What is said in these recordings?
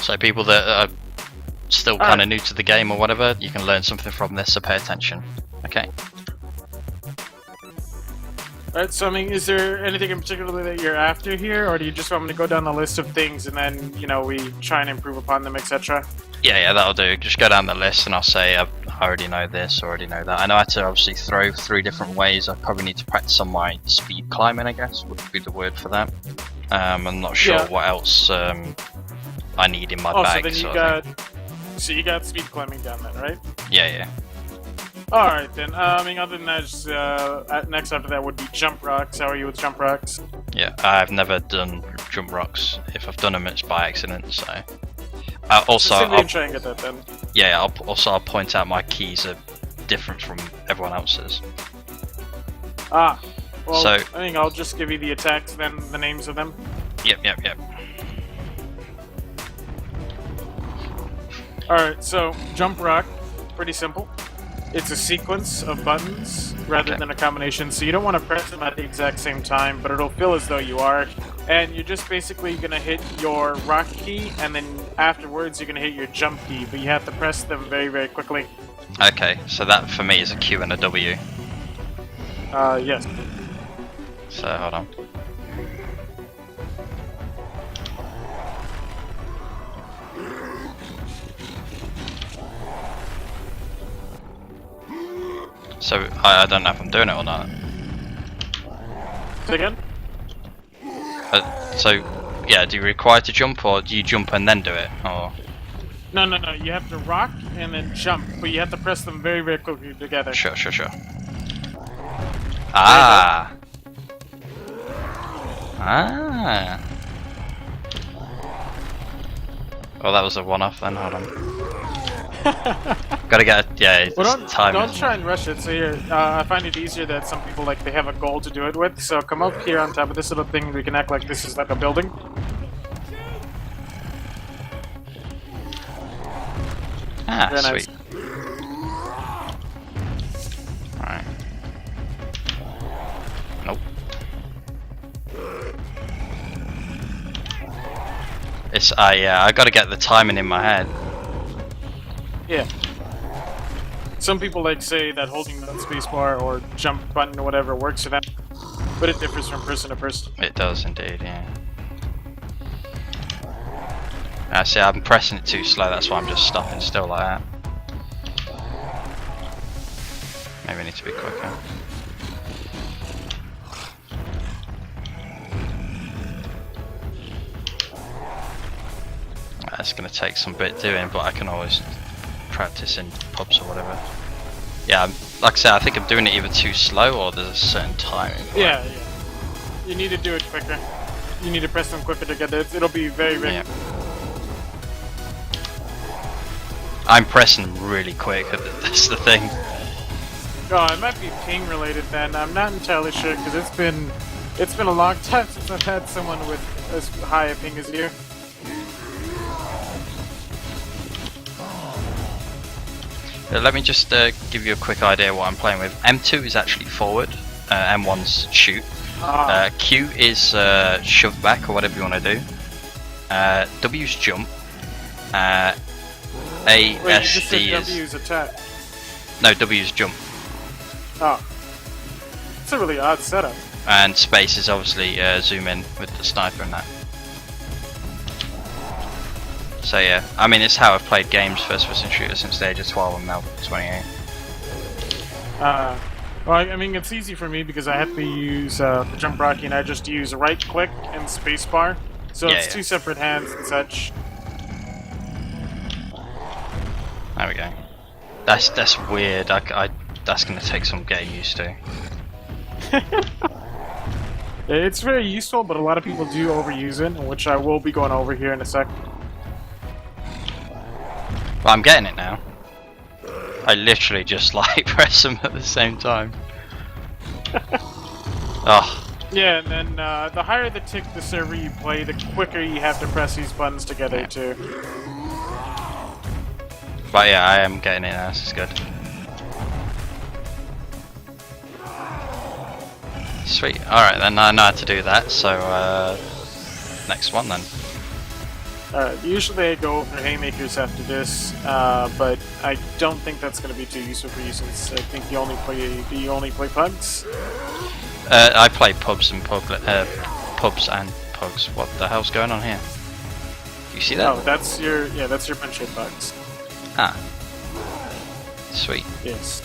So people that are still kind of new to the game or whatever, you can learn something from this, so pay attention. Okay. Alright, so I mean, is there anything in particular that you're after here, or do you just want me to go down the list of things and then, you know, we try and improve upon them, etc.? Yeah, that'll do. Just go down the list and I'll say I already know this, already know that. I know how to obviously throw 3 different ways. I probably need to practice on my speed climbing, I guess, would be the word for that. I'm not sure what else I need in my bag. So you got speed climbing down there, right? Yeah. Alright then, I mean, other than that, just, next after that would be jump rocks. How are you with jump rocks? Yeah, I've never done jump rocks. If I've done them, it's by accident, so... also, I'll try and get that then. Yeah, I'll point out my keys are different from everyone else's. Well, so, I think I'll just give you the attacks, then the names of them. Yep. Alright, so, jump rock, pretty simple. It's a sequence of buttons rather than a combination, so you don't want to press them at the exact same time, but it'll feel as though you are. And you're just basically going to hit your rock key, and then afterwards you're going to hit your jump key, but you have to press them very, very quickly. Okay, so that for me is a Q and a W. Yes. So, hold on. So, I don't know if I'm doing it or not. Say again? So, yeah, do you require to jump, or do you jump and then do it? Or... No, you have to rock and then jump, but you have to press them very, very quickly together. Sure. Ah! Well, that was a one-off then, hold on. Gotta get don't try and rush it. So here, I find it easier that some people they have a goal to do it with. So come up here on top of this little thing. We can act like this is like a building. Very sweet. Nice. Alright. Nope. I gotta get the timing in my head. Yeah. Some people say that holding the spacebar or jump button or whatever works for them, but it differs from person to person. It does indeed, yeah. See, I'm pressing it too slow, that's why I'm just stopping still like that. Maybe I need to be quicker. That's going to take some bit doing, but I can always practice in pubs or whatever. Yeah, like I said, I think I'm doing it either too slow or there's a certain timing. Yeah. You need to do it quicker. You need to press them quicker together. It'll be very, very... Yeah. I'm pressing really quick, that's the thing. Oh, it might be ping related then. I'm not entirely sure because it's been a long time since I've had someone with as high a ping as you. Let me just give you a quick idea what I'm playing with. M2 is actually forward, M1's shoot. Q is shove back or whatever you want to do. W's jump. ASD is... W's attack. No, W's jump. Oh. It's a really odd setup. And space is obviously zoom in with the sniper and that. So yeah, I mean it's how I've played games first-person shooters since the age of 12 and now 28. Well, I mean it's easy for me because I have to use the jump rocky and I just use right click and spacebar. So it's two separate hands and such. There we go. That's weird. That's gonna take some getting used to. It's very useful, but a lot of people do overuse it, which I will be going over here in a sec. Well, I'm getting it now. I literally just press them at the same time. Oh. Yeah, and then the higher the tick the server you play, the quicker you have to press these buttons together too. But yeah, I am getting it now, this is good. Sweet, alright then, I know how to do that, so next one then. Usually I go over haymakers after this, but I don't think that's going to be too useful for you since I think you only play pugs. I play pubs and pugs. What the hell's going on here? You see that? Oh, that's your punch hit bugs. Ah, sweet. Yes.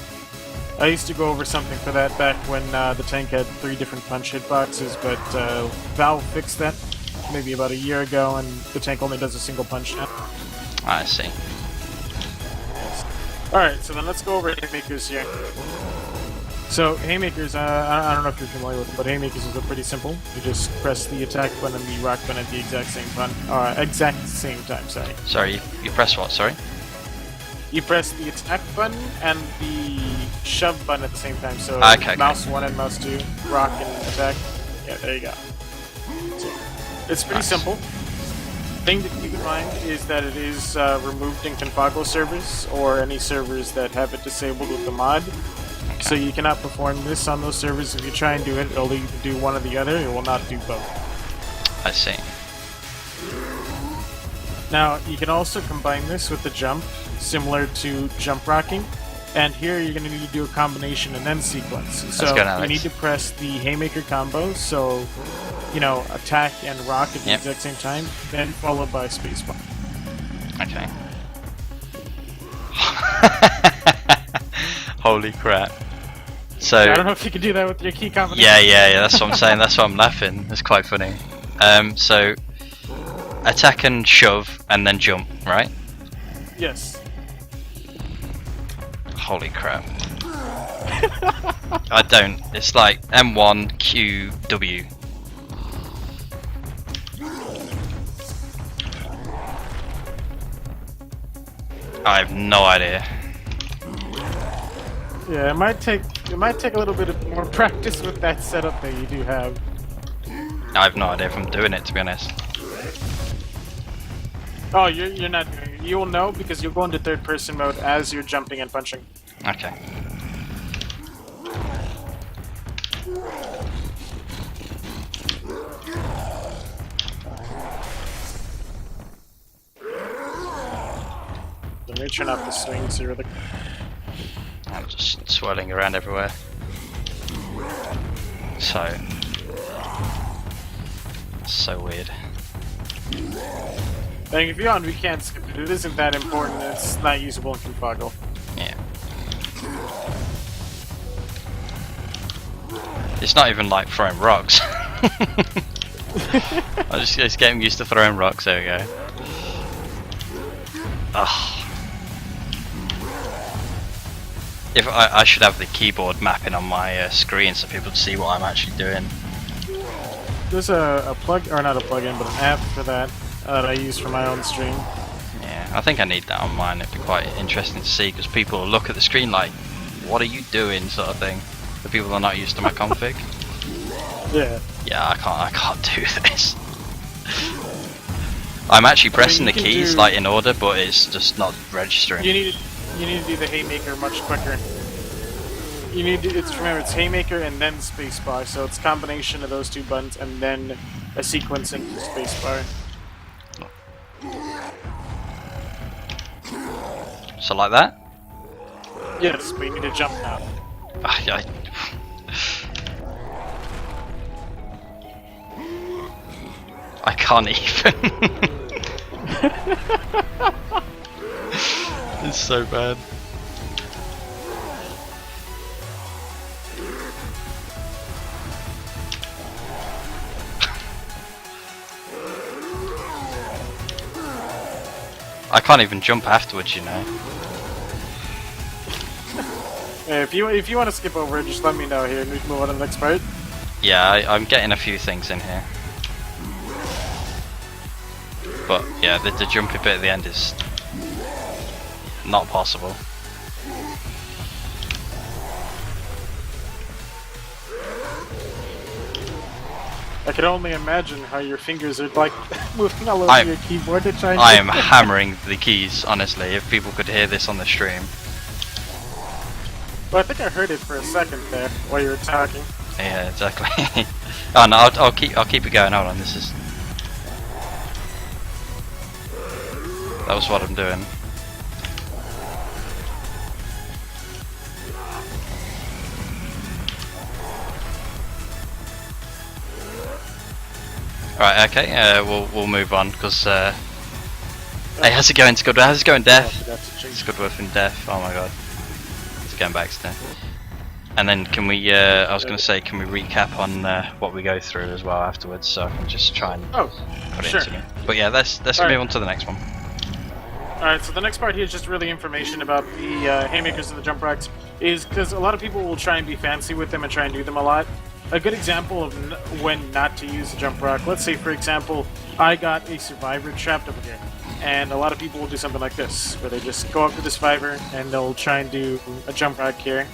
I used to go over something for that back when the tank had 3 different punch hit boxes, but Valve fixed that maybe about a year ago, and the tank only does a single punch now. I see. Yes. Alright, so then let's go over haymakers here. So, haymakers, I don't know if you're familiar with them, but haymakers are pretty simple. You just press the attack button and the rock button at the exact same time, sorry. Sorry, you press what, sorry? You press the attack button and the shove button at the same time, so mouse 1 and mouse 2, rock and attack. Yeah, there you go. So, it's pretty simple. Thing to keep in mind is that it is removed in Confago servers, or any servers that have it disabled with the mod. So you cannot perform this on those servers. If you try and do it, it'll either do one or the other, it will not do both. I see. Now, you can also combine this with the jump, similar to jump rocking. And here you're going to need to do a combination and then sequence. So you need to press the haymaker combo, so, you know, attack and rock at the exact same time, then followed by spacebar. Okay. Holy crap. So I don't know if you can do that with your key combination. Yeah, that's what I'm saying, that's why I'm laughing. It's quite funny. So attack and shove and then jump, right? Yes. Holy crap. I don't. It's like M1 Q W. I have no idea. Yeah, it might take a little bit of more practice with that setup that you do have. I have no idea if I'm doing it, to be honest. Oh, you're not doing it. You will know because you'll go into third person mode as you're jumping and punching. Okay. Let me turn off the swings here. I'm just swirling around everywhere. So weird. Like, if you want, we can't skip it. It isn't that important. It's not usable in Confago. Yeah. It's not even like throwing rocks. I'm just getting used to throwing rocks. There we go. Ugh. If I should have the keyboard mapping on my screen so people see what I'm actually doing. There's a plug, or not a plugin, but an app for that that I use for my own stream. Yeah, I think I need that on mine. It'd be quite interesting to see because people will look at the screen like, "What are you doing?" sort of thing. The people are not used to my config. Yeah. Yeah, I can't do this. I'm actually pressing the keys like in order, but it's just not registering. You need to do the haymaker much quicker. You need to, remember it's haymaker and then spacebar, so it's a combination of those two buttons and then a sequence into spacebar. So like that? Yes, but you need to jump now. I can't even. It's so bad. I can't even jump afterwards, you know. If you want to skip over it, just let me know here and we can move on to the next part. Yeah, I'm getting a few things in here. But yeah, the jumpy bit at the end is not possible. I can only imagine how your fingers are like moving all over your keyboard to try and I am hammering the keys, honestly, if people could hear this on the stream. Well, I think I heard it for a second there while you were talking. Yeah, exactly. Oh no, I'll keep it going. Hold on, this is. That was what I'm doing. Right, okay, we'll move on, because, hey, how's it going, Squidward? How's it going, Death? Squidward in Death, oh my god. It's going back to Death. And then can we, I was going to say, can we recap on what we go through as well afterwards, so I can just try and put it into me. But yeah, let's move on to the next one. Alright, so the next part here is just really information about the haymakers and the jump rocks, is because a lot of people will try and be fancy with them and try and do them a lot. A good example of when not to use a jump rock, let's say for example, I got a survivor trapped over here, and a lot of people will do something like this, where they just go up to the survivor and they'll try and do a jump rock here.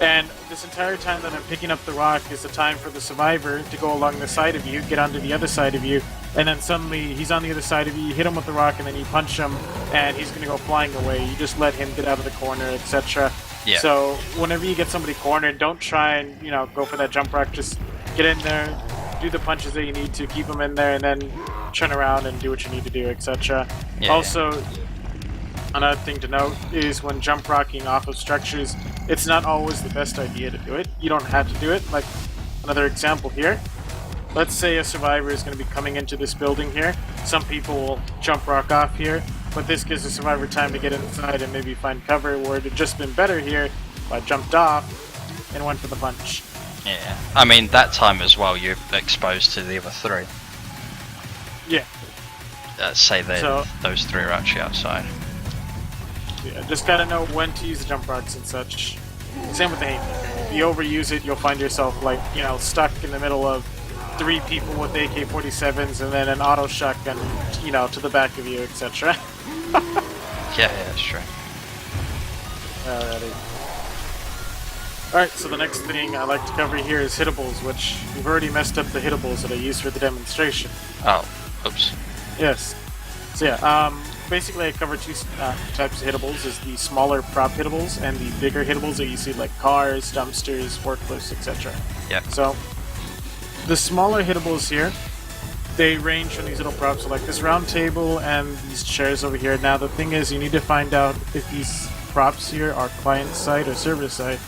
And this entire time that I'm picking up the rock is the time for the survivor to go along the side of you, get onto the other side of you, and then suddenly he's on the other side of you, you hit him with the rock, and then you punch him, and he's going to go flying away. You just let him get out of the corner, etc. Yeah. So whenever you get somebody cornered, don't try and, you know, go for that jump rock. Just get in there, do the punches that you need to, keep them in there, and then turn around and do what you need to do, etc. Yeah, also, another thing to note is when jump rocking off of structures, it's not always the best idea to do it. You don't have to do it. Like another example here. Let's say a survivor is going to be coming into this building here. Some people will jump rock off here, but this gives the survivor time to get inside and maybe find cover, where it had just been better here if I jumped off and went for the punch. Yeah, I mean, that time as well, you're exposed to the other three. Yeah. Say those three are actually outside. Yeah, just gotta know when to use the jump rocks and such. Same with the haymaker. If you overuse it, you'll find yourself, like, you know, stuck in the middle of 3 people with AK-47s and then an auto shotgun, you know, to the back of you, etc. Yeah, that's true. Alrighty. Alright, so the next thing I like to cover here is hittables, which we've already messed up the hittables that I used for the demonstration. Oh, oops. Yes. So yeah, basically I cover 2 types of hittables, is the smaller prop hittables and the bigger hittables that you see like cars, dumpsters, forklifts, etc. Yeah. So, the smaller hittables here, they range from these little props, so like this round table and these chairs over here. Now the thing is, you need to find out if these props here are client side or server side.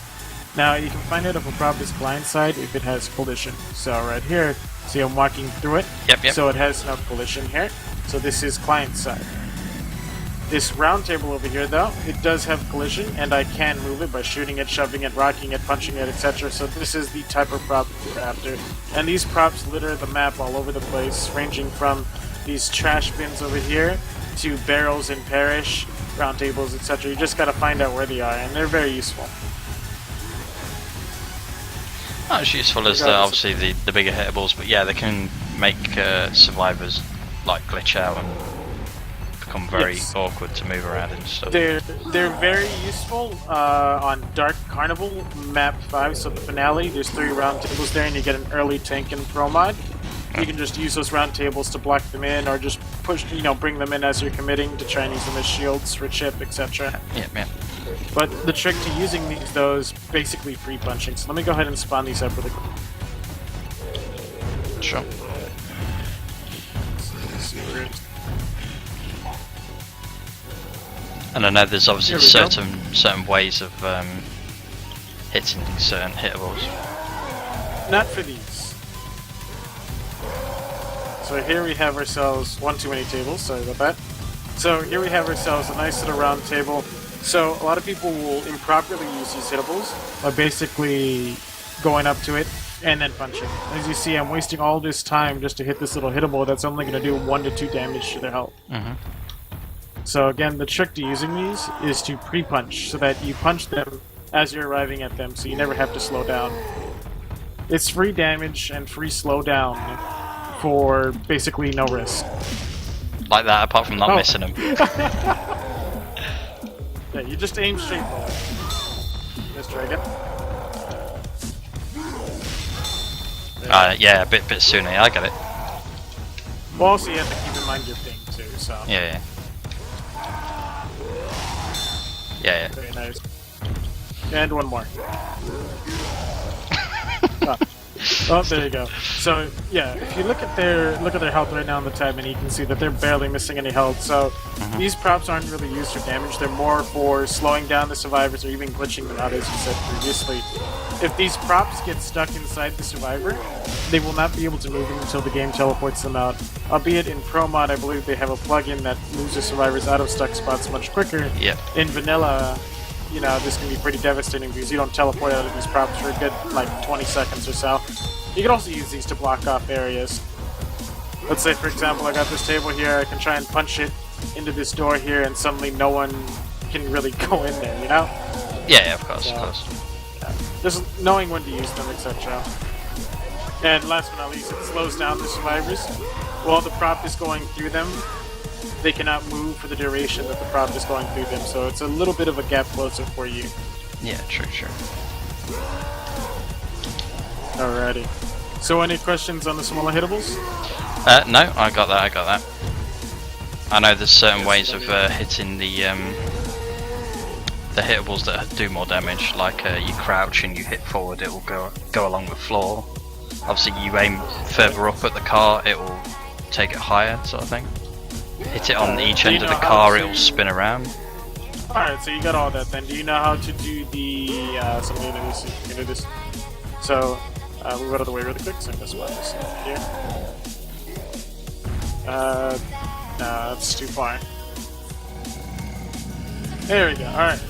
Now you can find out if a prop is client side if it has collision. So right here, see I'm walking through it? Yep. So it has no collision here. So this is client side. This round table over here though, it does have collision and I can move it by shooting it, shoving it, rocking it, punching it, etc. So this is the type of prop we're after. And these props litter the map all over the place, ranging from these trash bins over here to barrels in parish, round tables, etc. You just gotta find out where they are, and they're very useful. Not as useful as obviously the bigger hittables, but yeah, they can make survivors like glitch out and become very awkward to move around and stuff. They're very useful on Dark Carnival map 5, so the finale. There's 3 round tables there, and you get an early tank and pro mod. You can just use those round tables to block them in, or just push, you know, bring them in as you're committing to try and use them as shields for chip, etc. Yeah. But the trick to using these, though, is basically free punching. So let me go ahead and spawn these up really quick. Sure. And I know there's obviously certain ways of hitting certain hittables. Not for these. So here we have ourselves one too many tables, sorry about that. So here we have ourselves a nice little round table. So a lot of people will improperly use these hittables by basically going up to it and then punching. As you see, I'm wasting all this time just to hit this little hittable that's only going to do 1 to 2 damage to their health. So again, the trick to using these is to pre-punch, so that you punch them as you're arriving at them, so you never have to slow down. It's free damage and free slowdown for basically no risk. Like that, apart from not missing them. Yeah, you just aim straight forward. Let's try again. Yeah, a bit sooner. I get it. Well, also you have to keep in mind your ping too. So. Yeah. Very nice. And one more. Oh, there you go. So yeah, if you look at their health right now on the tab menu, you can see that they're barely missing any health. So these props aren't really used for damage. They're more for slowing down the survivors or even glitching them out, as you said previously. If these props get stuck inside the survivor, they will not be able to move them until the game teleports them out. Albeit in Pro Mod, I believe they have a plugin that moves the survivors out of stuck spots much quicker. Yep. In Vanilla, you know, this can be pretty devastating because you don't teleport out of these props for a good, like, 20 seconds or so. You can also use these to block off areas. Let's say, for example, I got this table here, I can try and punch it into this door here, and suddenly no one can really go in there, you know? Yeah, of course, So, of course. yeah. Just knowing when to use them, etc. And last but not least, it slows down the survivors. While the prop is going through them, they cannot move for the duration that the prop is going through them, so it's a little bit of a gap closer for you. Yeah, true. Alrighty. So any questions on the smaller hittables? No, I got that. I know there's certain ways of hitting the hittables that do more damage, like you crouch and you hit forward, it will go along the floor. Obviously you aim further up at the car, it will take it higher, sort of thing. Hit it on each end of the car, it will spin around. Alright, so you got all that then. Do you know how to do the... so I'm gonna do this. So, we'll go out of the way really quick, so I'm just want this here. No, that's too far. There we go, alright.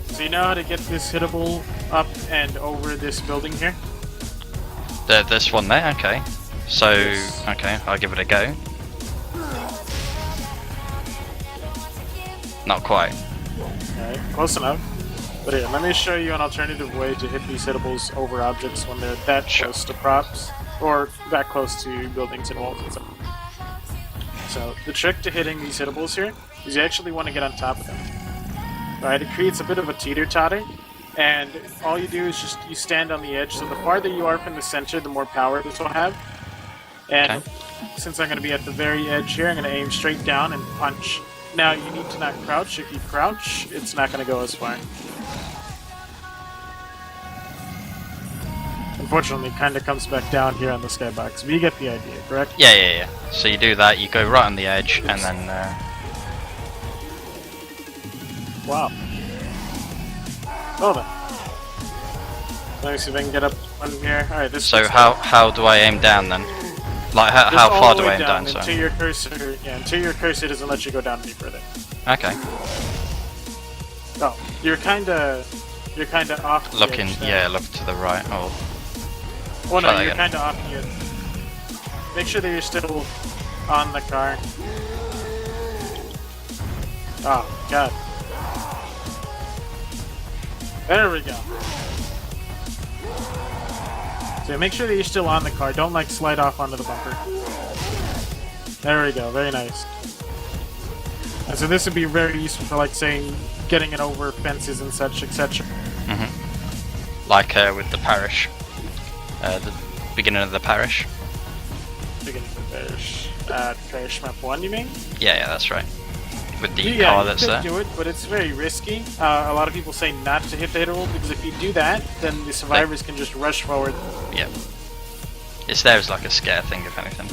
So you know how to get this hittable up and over this building here? This one there, okay. So, Yes. okay, I'll give it a go. Not quite. Alright, close enough. But here, let me show you an alternative way to hit these hittables over objects when they're that close to props, or that close to buildings and walls and stuff. So, the trick to hitting these hittables here is you actually want to get on top of them. Alright, it creates a bit of a teeter-totter, and all you do is just, you stand on the edge, so the farther you are from the center, the more power this will have. And Okay. since I'm going to be at the very edge here, I'm going to aim straight down and punch. Now, you need to not crouch. If you crouch, it's not going to go as far. Unfortunately, it kind of comes back down here on the skybox, but you get the idea, correct? Yeah. So you do that, you go right on the edge, and then... Wow. Well then. Let me see if I can get up one here. Alright, this So is how do I aim down then? Like just how all far the do way I aim down? until Sorry. your cursor, until your cursor doesn't let you go down any further. Okay. Oh, you're kinda off the Looking, edge there. yeah, look to the right. Oh, Well, no, try that you're again. kinda off the edge. Make sure that you're still on the car. Oh, God. There we go. So make sure that you're still on the car. Don't like slide off onto the bumper. There we go. Very nice. And so this would be very useful for, like, saying, getting it over fences and such, etc. Like with the parish, the beginning of the parish. Beginning of the parish map 1, you mean? Yeah, that's right. With the Yeah, car you that's could there. do it, but it's very risky. A lot of people say not to hit the hitter roll because if you do that, then the survivors can just rush forward. Yeah. It's there as like a scare thing, if anything.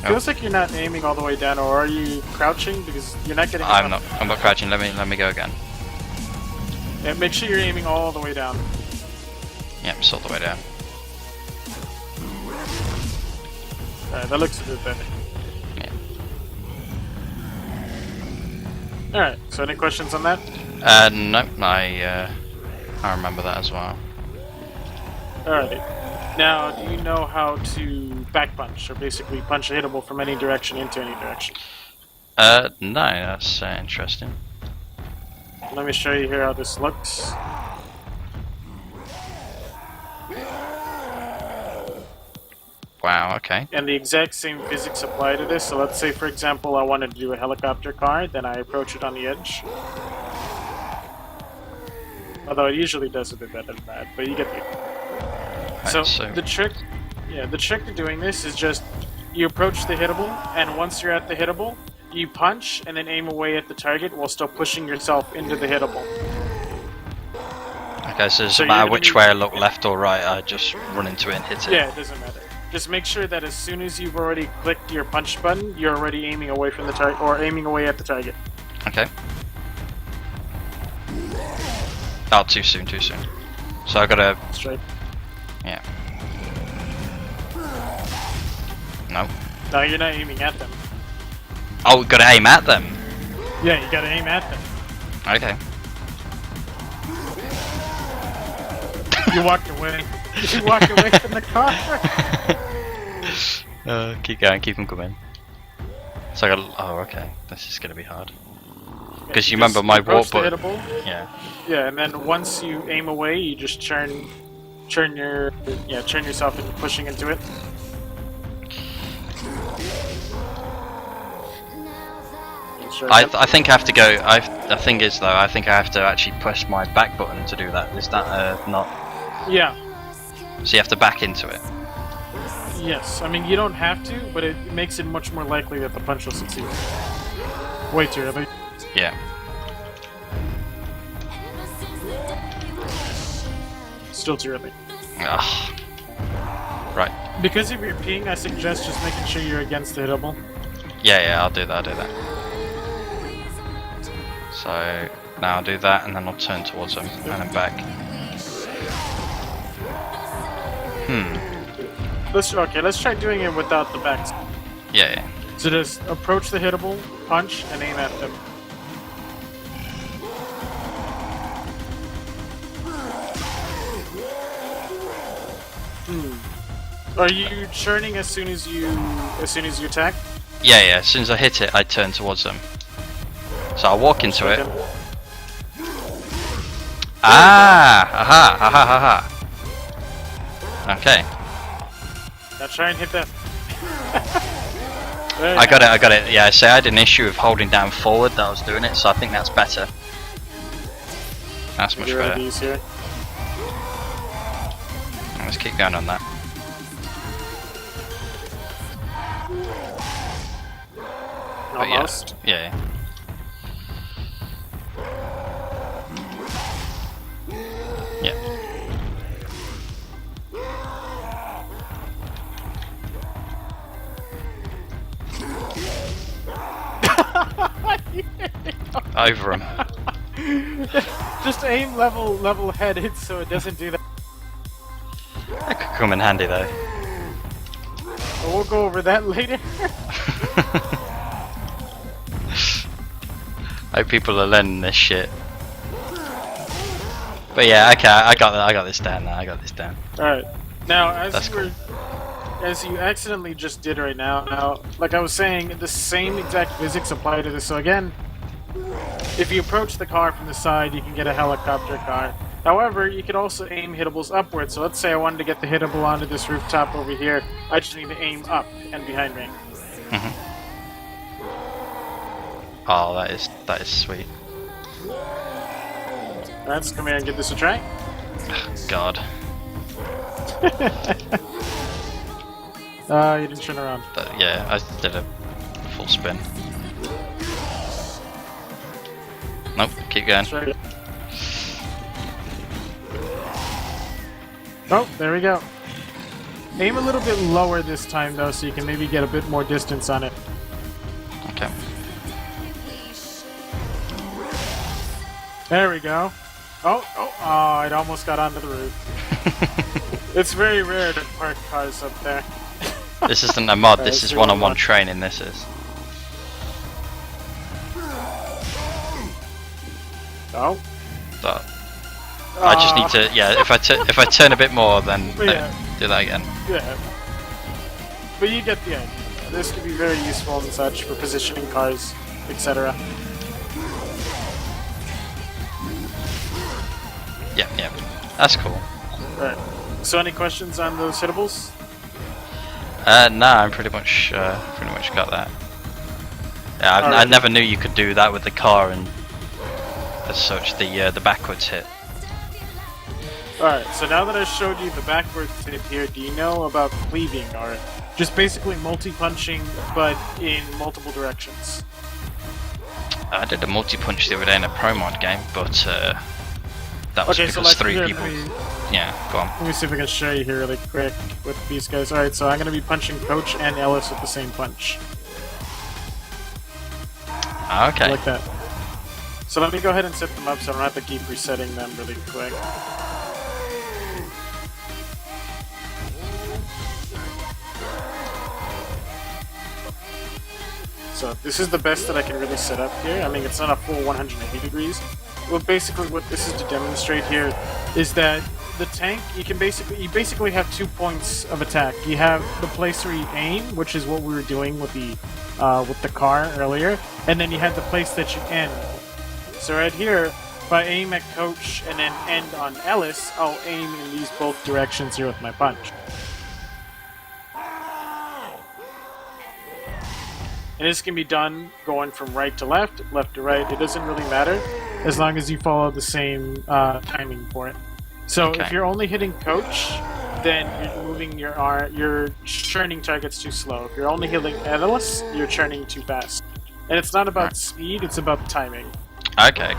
Feels like you're not aiming all the way down, or are you crouching? Because you're not getting. I'm not crouching. Let me go again. Yeah, make sure you're aiming all the way down. Yep, it's all the way down. Alright, that looks a bit better. Yeah. Alright, so any questions on that? No, I remember that as well. Alrighty. Now, do you know how to back punch, or basically punch a hittable from any direction into any direction? No, that's interesting. Let me show you here how this looks. Wow, okay. And the exact same physics apply to this. So let's say, for example, I wanted to do a helicopter car, then I approach it on the edge. Although it usually does a bit better than that, but you get the Right, so the trick to doing this is just you approach the hittable, and once you're at the hittable, you punch and then aim away at the target while still pushing yourself into the hittable. Okay, so it So doesn't you're matter gonna which be- way I look, left or right, I just run into it and hit it. Yeah, it doesn't matter. Just make sure that as soon as you've already clicked your punch button, you're already aiming away from the target, or aiming away at the target. Okay. Oh, too soon, too soon. So I gotta... Straight. Yeah. No. No, you're not aiming at them. Oh, gotta aim at them. Yeah, you gotta aim at them. Okay. You walked away. You walked away from the car. Keep going, keep them coming. So I gotta... Oh, okay. This is gonna be hard. Because you remember my warp button. Yeah. Yeah, and then once you aim away, you just turn yourself into pushing into it. I think I have to go. The thing is though, I think I have to actually press my back button to do that. Is that not? Yeah. So you have to back into it. Yes. I mean, you don't have to, but it makes it much more likely that the punch will succeed. Way too early. Yeah. Still too early. Ugh. Right. Because of your ping, I suggest just making sure you're against the hittable. Yeah, I'll do that. So now I'll do that, and then I'll turn towards them, and then back. Let's try doing it without the backs. Yeah. So just approach the hittable, punch, and aim at them. Are you churning as soon as you attack? Yeah. As soon as I hit it, I turn towards them. So I'll walk into it. Aha. Okay. Now try and hit that. I got it. Yeah, so I had an issue of holding down forward that I was doing it, so I think that's better. That's much better. Easier. Let's keep going on that. Almost. Yeah. Over him. Just aim level headed so it doesn't do that. That could come in handy though. But we'll go over that later. I hope people are learning this shit. But yeah, okay, I got this down now. Alright. Now as you accidentally just did right now, like I was saying, the same exact physics apply to this. So again, if you approach the car from the side, you can get a helicopter car. However, you could also aim hittables upwards. So let's say I wanted to get the hittable onto this rooftop over here. I just need to aim up and behind me. Oh, that is sweet. Let's come here and give this a try. God. You didn't turn around. Yeah, I did a full spin. Nope, keep going. Right. Oh, there we go. Aim a little bit lower this time though, so you can maybe get a bit more distance on it. Okay. There we go. Oh, it almost got onto the roof. It's very rare to park cars up there. This isn't a mod, this is one-on-one training, this is. Oh. But I just need to, yeah, if I turn a bit more, then do that again. Yeah. But you get the idea. This could be very useful and such for positioning cars, etc. Yeah. That's cool. Right. So any questions on those hittables? Nah, I'm pretty much got that. Yeah, I never knew you could do that with the car and as such the backwards hit. Alright, so now that I showed you the backwards hit here, do you know about cleaving, or just basically multi-punching but in multiple directions? I did a multi-punch the other day in a pro mod game, but That was Okay, because so like, 3 here, people. let me, Yeah, go on. let me see if I can show you here really quick with these guys. Alright, so I'm going to be punching Coach and Ellis with the same punch. Okay. Like that. So let me go ahead and set them up so I don't have to keep resetting them really quick. So this is the best that I can really set up here. I mean, it's not a full 180 degrees. Well, basically what this is to demonstrate here is that the tank, you basically have 2 points of attack. You have the place where you aim, which is what we were doing with the car earlier, and then you have the place that you end. So right here, if I aim at Coach and then end on Ellis, I'll aim in these both directions here with my punch. And this can be done going from right to left, left to right. It doesn't really matter as long as you follow the same timing for it. So if you're only hitting Coach, then you're moving your arm, you're churning targets too slow. If you're only hitting Ellis, you're churning too fast. And it's not about speed, it's about timing. Okay.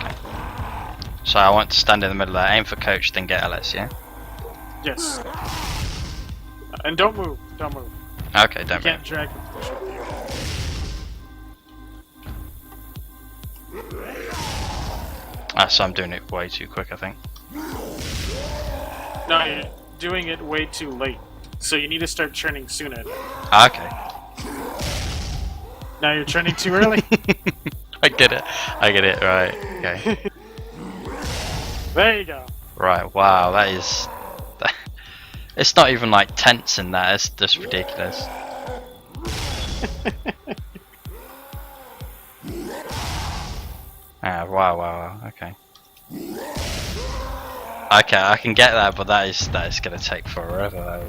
So I want to stand in the middle there, aim for Coach, then get Ellis, yeah? Yes. And don't move, don't move. Okay, You don't can't move. drag the push with you. So I'm doing it way too quick, I think. No, you're doing it way too late. So you need to start churning sooner. Okay. Now you're churning too early. I get it, right. Okay. There you go. Right, wow, that is... It's not even like tense in that, it's just ridiculous. Wow, okay. Okay, I can get that, but that is gonna take forever.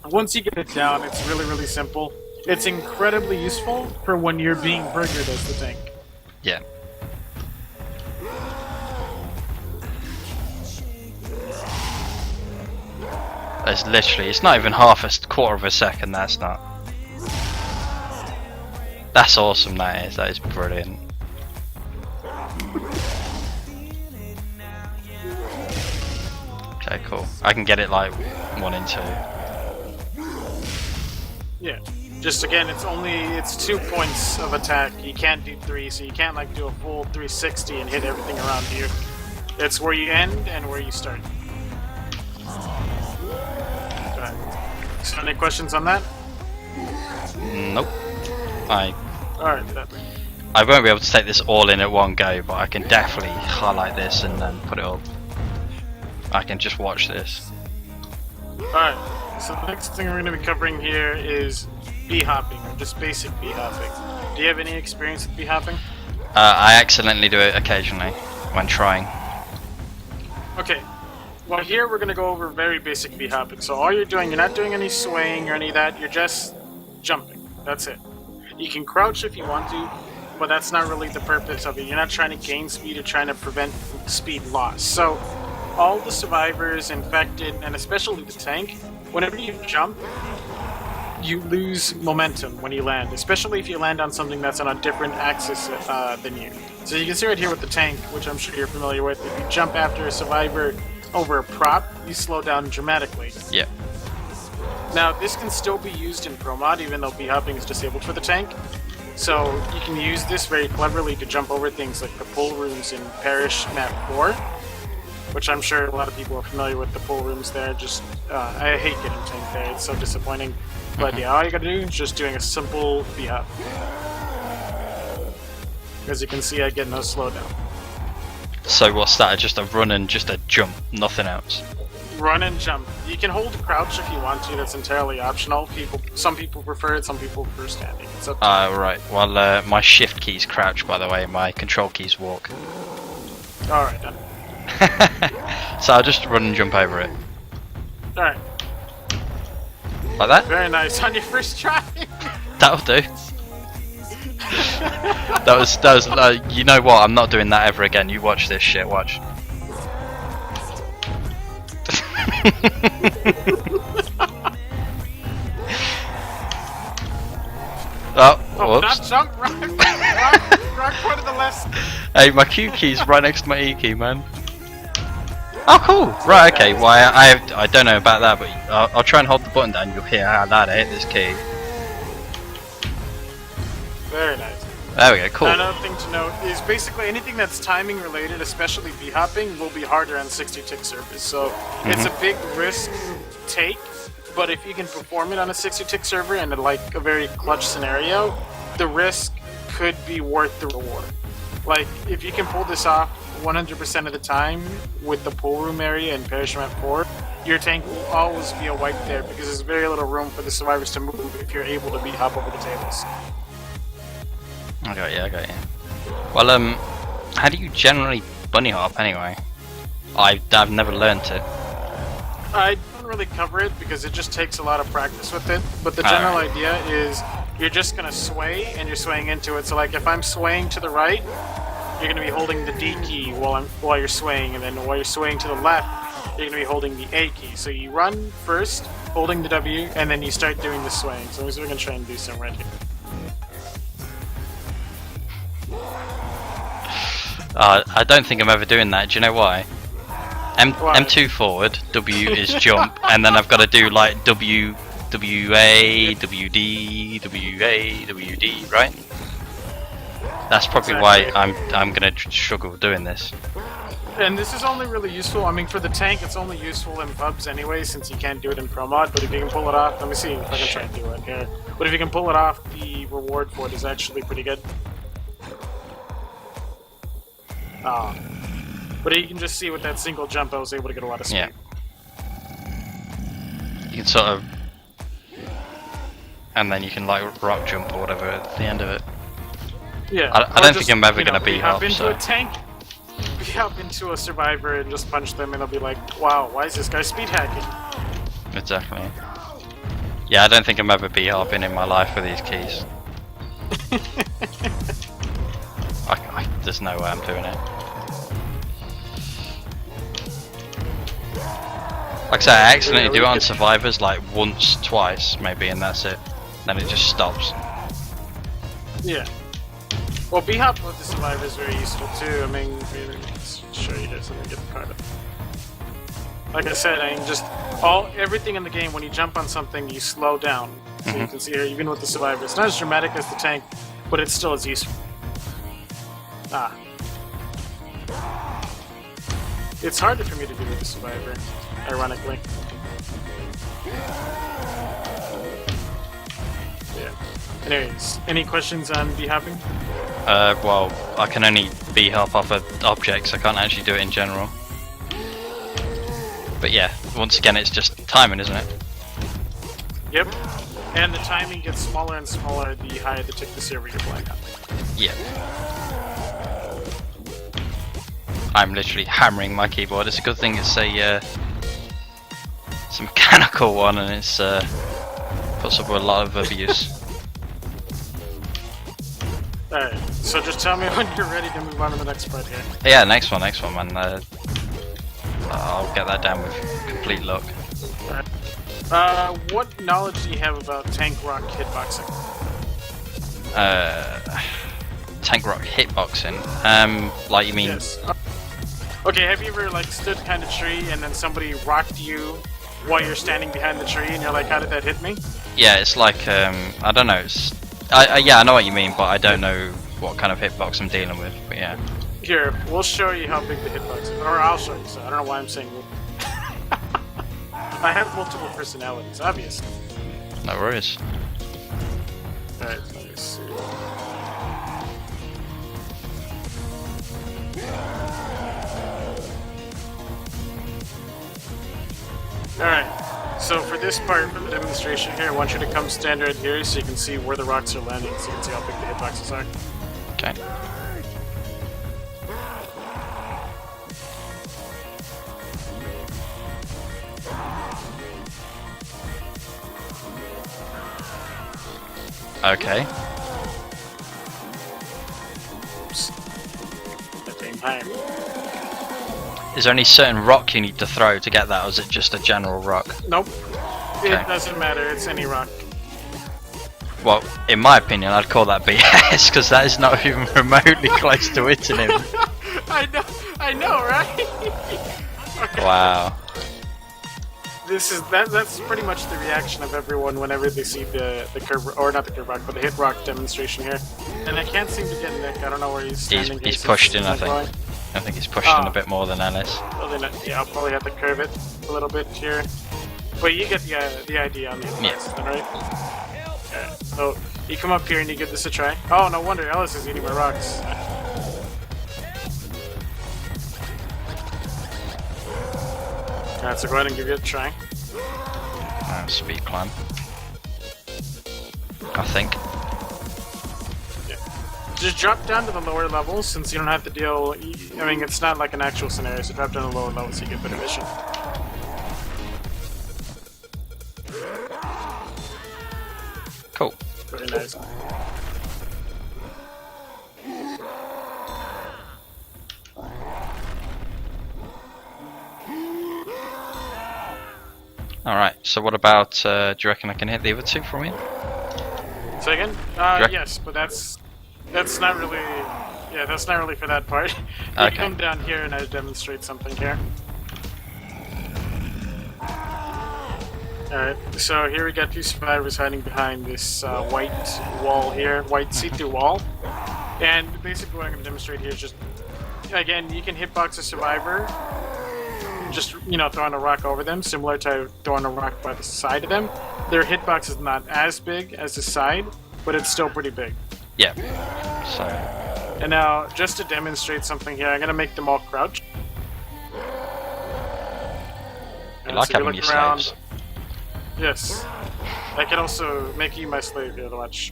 Once you get it down, it's really, really simple. It's incredibly useful for when you're being burgered as the tank. Yeah. It's literally, it's not even half a quarter of a second, that's not. That's awesome, that is brilliant. Okay, cool. I can get it like 1 and 2. Yeah. Just again, it's 2 points of attack. You can't do 3, so you can't like do a full 360 and hit everything around you. It's where you end and where you start. Okay. So any questions on that? Nope. Alright, I won't be able to take this all in at one go, but I can definitely highlight this and then put it up. I can just watch this. Alright, so the next thing we're going to be covering here is bee hopping, or just basic bee hopping. Do you have any experience with bee hopping? I accidentally do it occasionally when trying. Okay, well here we're going to go over very basic bee hopping. So all you're doing, you're not doing any swaying or any of that, you're just jumping. That's it. You can crouch if you want to, but that's not really the purpose of it. You're not trying to gain speed, you're trying to prevent speed loss. So all the survivors, infected, and especially the tank, whenever you jump, you lose momentum when you land, especially if you land on something that's on a different axis than you. So you can see right here with the tank, which I'm sure you're familiar with, if you jump after a survivor over a prop, you slow down dramatically. Yeah. Now, this can still be used in Pro Mod, even though bee hopping is disabled for the tank. So you can use this very cleverly to jump over things like the pool rooms in Parish Map 4, which I'm sure a lot of people are familiar with the pool rooms there. Just, I hate getting tanked there, it's so disappointing. But yeah, all you gotta do is just doing a simple bee hop. As you can see, I get no slowdown. So what's that? Just a run and just a jump, nothing else? Run and jump. You can hold crouch if you want to, that's entirely optional. Some people prefer it, some people prefer standing. It's up to you. Right. Well, my shift key's crouch, by the way, my control key's walk. Alright, done. So I'll just run and jump over it. Alright. Like that? Very nice. On your first try. That'll do. that was you know what, I'm not doing that ever again. You watch this shit, watch. Oh, whoops. not jump, run, wrong part of the lesson. Hey, my Q key's right next to my E key, man. Oh, cool. Right, okay. Well, I don't know about that, but I'll try and hold the button down. You'll hear how loud I hit this key. Very nice. There we go. Cool. Another thing to note is basically anything that's timing related, especially b-hopping, will be harder on 60-tick servers. So it's a big risk take, but if you can perform it on a 60-tick server in like a very clutch scenario, the risk could be worth the reward. Like, if you can pull this off 100% of the time with the pool room area and parachute 4, your tank will always be a wipe there because there's very little room for the survivors to move if you're able to hop over the tables. I got you. Well, how do you generally bunny hop anyway? I've never learned it. I don't really cover it because it just takes a lot of practice with it, but the general idea is you're just going to sway and you're swaying into it. So like if I'm swaying to the right, you're going to be holding the D key while you're swaying, and then while you're swaying to the left, you're going to be holding the A key. So you run first, holding the W, and then you start doing the swaying. So we're going to try and do some right here. I don't think I'm ever doing that. Do you know why? Why? M2 forward, W is jump, and then I've got to do like W, WA, WD, WA, WD, right? That's probably why I'm gonna struggle doing this. And this is only really useful, I mean for the tank it's only useful in pubs anyway since you can't do it in pro mod, but if you can pull it off, let me see if I can try and do it here. But if you can pull it off, the reward for it is actually pretty good. But you can just see with that single jump I was able to get a lot of speed. Yeah. You can sort of... And then you can like rock jump or whatever at the end of it. Yeah. I don't think I'm ever going to be hop hop, into so... a tank, hop into a survivor and just punch them and they'll be like, wow, why is this guy speed hacking? Exactly. Yeah, I don't think I'm ever b-hopping in my life with these keys. There's no way I'm doing it. Like I said, I accidentally do it on survivors like once, twice, maybe, and that's it. Then it just stops. Yeah. Well, b-hop with the survivor is very useful too. I mean, let's show you this. Let me get the card up. Like I said, I mean, just everything in the game. When you jump on something, you slow down. So you can see here, even with the survivor, it's not as dramatic as the tank, but it's still as useful. It's harder for me to do with the survivor, ironically. Yeah. Anyways, any questions on b-hopping? Well, I can only b-hop off of objects, I can't actually do it in general. But yeah, once again it's just timing, isn't it? Yep. And the timing gets smaller and smaller the higher the tick the server you're playing on. Yep. I'm literally hammering my keyboard. It's a good thing it's a mechanical one and it's puts up with a lot of abuse. Alright, so just tell me when you're ready to move on to the next part here. Yeah, next one, man. I'll get that down with complete luck. Alright. What knowledge do you have about tank rock hitboxing? Tank rock hitboxing? Like you mean... Yes. Okay, have you ever like stood behind a tree and then somebody rocked you while you're standing behind the tree and you're like, how did that hit me? Yeah, it's like, I don't know, it's... yeah, I know what you mean, but I don't know what kind of hitbox I'm dealing with, but yeah. Here, we'll show you how big the hitbox is. Or I'll show you, so I don't know why I'm saying I have multiple personalities, obviously. No worries. Alright, let me see. Alright, so for this part, for the demonstration here, I want you to come stand right here so you can see where the rocks are landing, so you can see how big the hitboxes are. Okay. Okay. Oops. That came higher. Is there any certain rock you need to throw to get that, or is it just a general rock? Nope. Okay. It doesn't matter, it's any rock. Well, in my opinion, I'd call that BS because that is not even remotely close to hitting him. I know, right? Okay. Wow. That's pretty much the reaction of everyone whenever they see the curve, or not the curve rock, but the hit rock demonstration here. And I can't seem to get Nick. I don't know where he's standing. He's pushed in, I think. I think he's pushed in a bit more than Ellis. Well, then, yeah, I'll probably have to curve it a little bit here. But you get the idea on the system, right? Okay. So you come up here and you give this a try. Oh, no wonder Ellis is eating my rocks. Alright, so go ahead and give it a try. Speed climb. I think. Yeah. Just drop down to the lower levels since you don't have to deal. I mean, it's not like an actual scenario, so drop down to the lower levels so you get better vision. Cool. Very nice. Alright, so what about, do you reckon I can hit the other two from here? Second? Yes, but that's not really, yeah, that's not really for that part. You Okay. come down here and I demonstrate something here. Alright, so here we got two survivors hiding behind this white wall here, white see-through wall. And basically what I'm going to demonstrate here is just, again, you can hitbox a survivor, just, you know, throwing a rock over them, similar to throwing a rock by the side of them. Their hitbox is not as big as the side, but it's still pretty big. Yeah. So. And now, just to demonstrate something here, I'm going to make them all crouch. You like having your slaves. Yes. I can also make you my slave here, watch.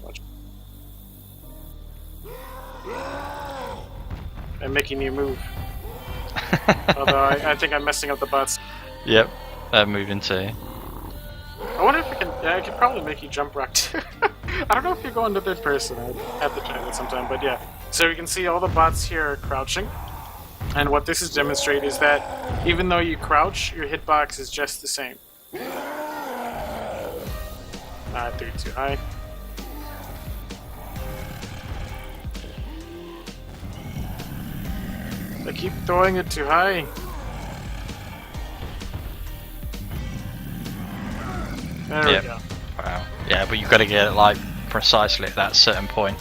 I'm making you move. Although I think I'm messing up the butts. Yep, they're moving too. I wonder if I can. Yeah, I could probably make you jump rock too. I don't know if you're going to third person. I'd have to try that sometime, but yeah. So you can see all the bots here are crouching. And what this is demonstrate is that even though you crouch, your hitbox is just the same. I threw it too high. I keep throwing it too high. There we go. Wow. Yeah, but you've got to get it like precisely at that certain point.